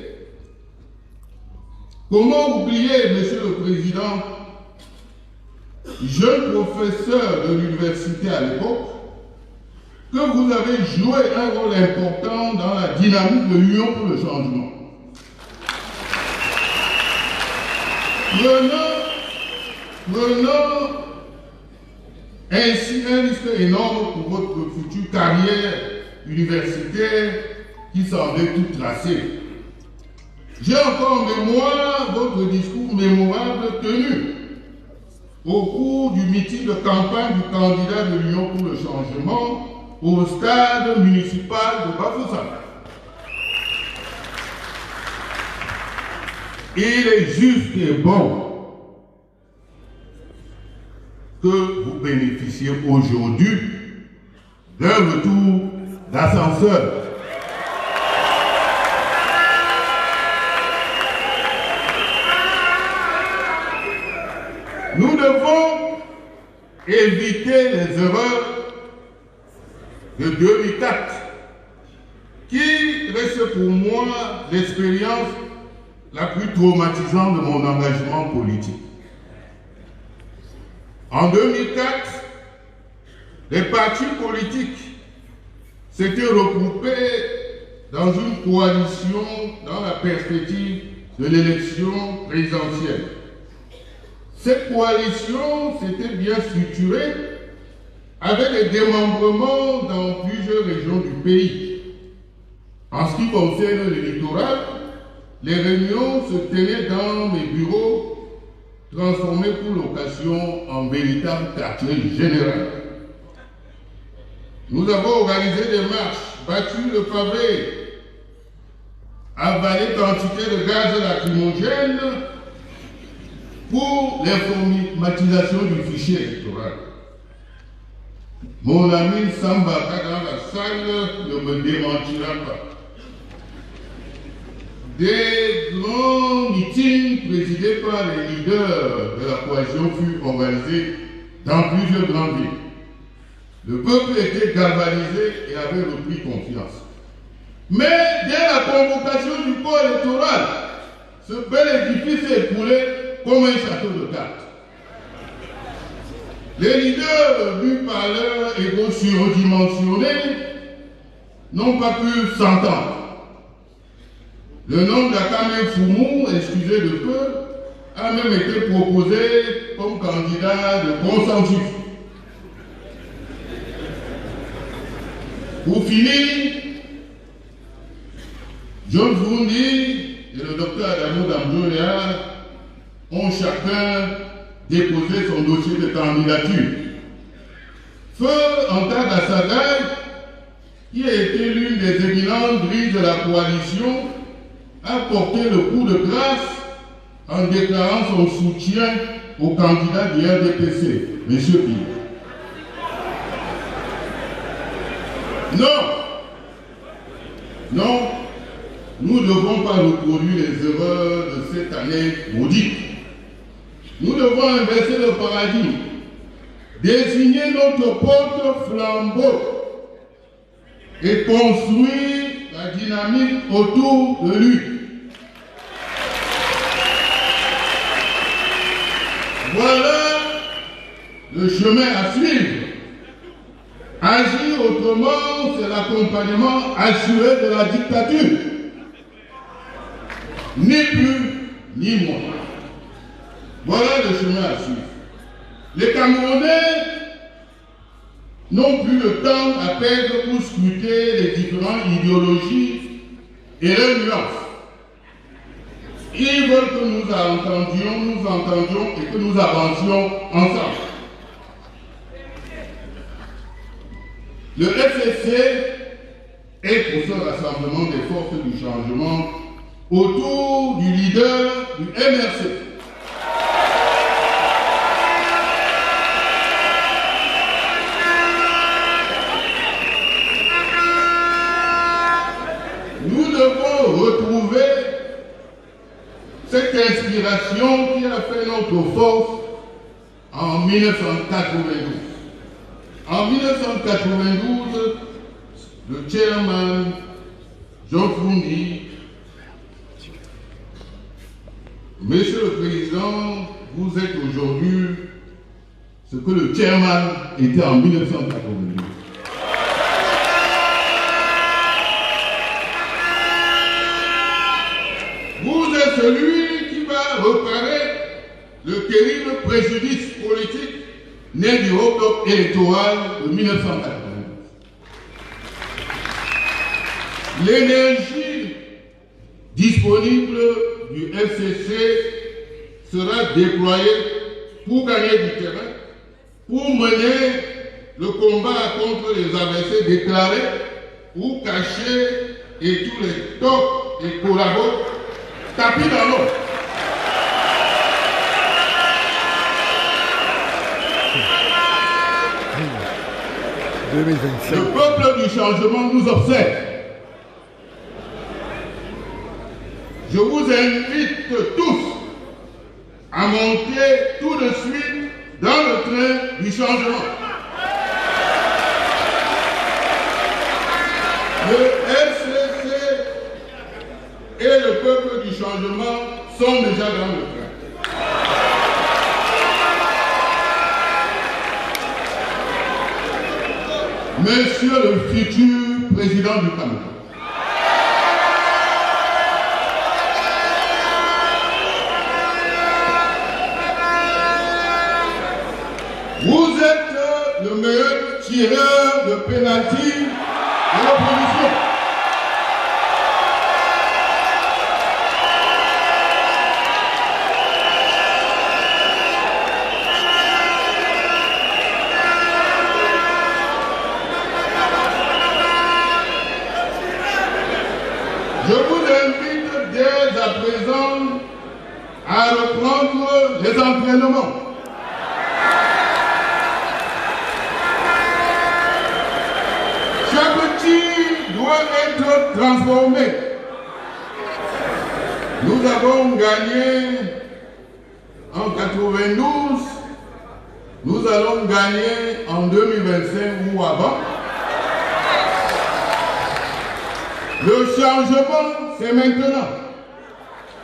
Comment oublier, Monsieur le Président, jeune professeur de l'université à l'époque, que vous avez joué un rôle important dans la dynamique de l'Union pour le changement. Prenons ainsi un risque énorme pour votre future carrière universitaire qui semblait toute tracée. J'ai encore en mémoire votre discours mémorable tenu au cours du meeting de campagne du candidat de l'Union pour le changement au stade municipal de Bafoussam. Il est juste et bon que vous bénéficiez aujourd'hui d'un retour d'ascenseur. Nous devons éviter les erreurs de 2004, qui reste pour moi l'expérience la plus traumatisante de mon engagement politique. En 2004, les partis politiques s'étaient regroupés dans une coalition dans la perspective de l'élection présidentielle. Cette coalition s'était bien structurée avec des démembrements dans plusieurs régions du pays. En ce qui concerne le littoral, les réunions se tenaient dans mes bureaux transformés pour l'occasion en véritable quartier général. Nous avons organisé des marches, battu le pavé, avalé quantité de gaz lacrymogène pour l'informatisation du fichier électoral. Mon ami Sambaka dans la salle ne me démentira pas. Des grands meetings présidés par les leaders de la coalition furent organisés dans plusieurs grandes villes. Le peuple était galvanisé et avait repris confiance. Mais dès la convocation du corps électoral, ce bel édifice s'est écoulé comme un château de cartes. Les leaders, vus par leur égo surdimensionné, n'ont pas pu s'entendre. Le nom d'Akame Foumou, excusez de peu, a même été proposé comme candidat de consensus. Pour finir, John Fundi et le docteur Adamo Damdoria ont chacun déposé son dossier de candidature. Feu Anta Gassagaï, qui a été l'une des éminentes grises de la coalition, a porté le coup de grâce en déclarant son soutien au candidat du RDPC, M. Pille. Non, nous ne devons pas reproduire les erreurs de cette année maudite. Nous devons inverser le paradigme, désigner notre porte-flambeau et construire la dynamique autour de lui. Voilà le chemin à suivre. Agir autrement, c'est l'accompagnement assuré de la dictature. Ni plus, ni moins. Voilà le chemin à suivre. Les Camerounais n'ont plus le temps à perdre pour scruter les différentes idéologies et leurs nuances. Ils veulent que nous entendions et que nous avancions ensemble. Le FCC est pour ce rassemblement des forces du changement autour du leader du MRC. cette inspiration qui a fait notre force en 1992. En 1992, le chairman Jean Foundi, Monsieur le Président, vous êtes aujourd'hui ce que le chairman était en 1992. Vous êtes celui qui va réparer le terrible préjudice politique né du hold-up électoral de 1992. L'énergie disponible du FCC sera déployée pour gagner du terrain, pour mener le combat contre les AVC déclarés ou cachés et tous les tocs et collabos tapis dans l'eau. Le peuple du changement nous observe. Je vous invite tous à monter tout de suite dans le train du changement. Le FCC et le peuple du changement sont déjà dans le train. Monsieur le futur président du Cameroun, vous êtes le meilleur tireur de pénalty de l'opposition. Je vous invite dès à présent à reprendre les entraînements. Chaque tir doit être transformé. Nous avons gagné en 92, nous allons gagner en 2025 ou avant. Le changement, c'est maintenant.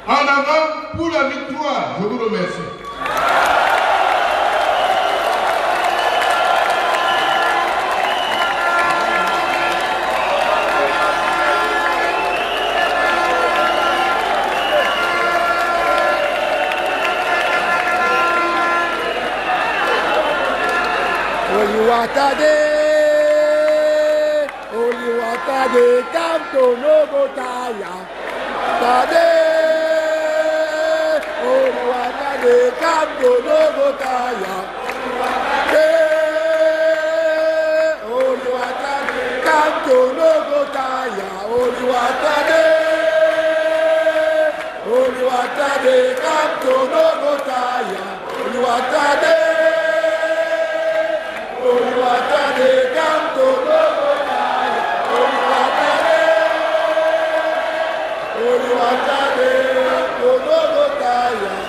En avant pour la victoire. Je vous remercie. Tade canto no botaya, tade, Oluwa tade canto no botaya, Oluwa tade canto no botaya, Oluwa tade canto no botaya, Oluwa tade canto no botaya. Oluwatade, Oluwatade,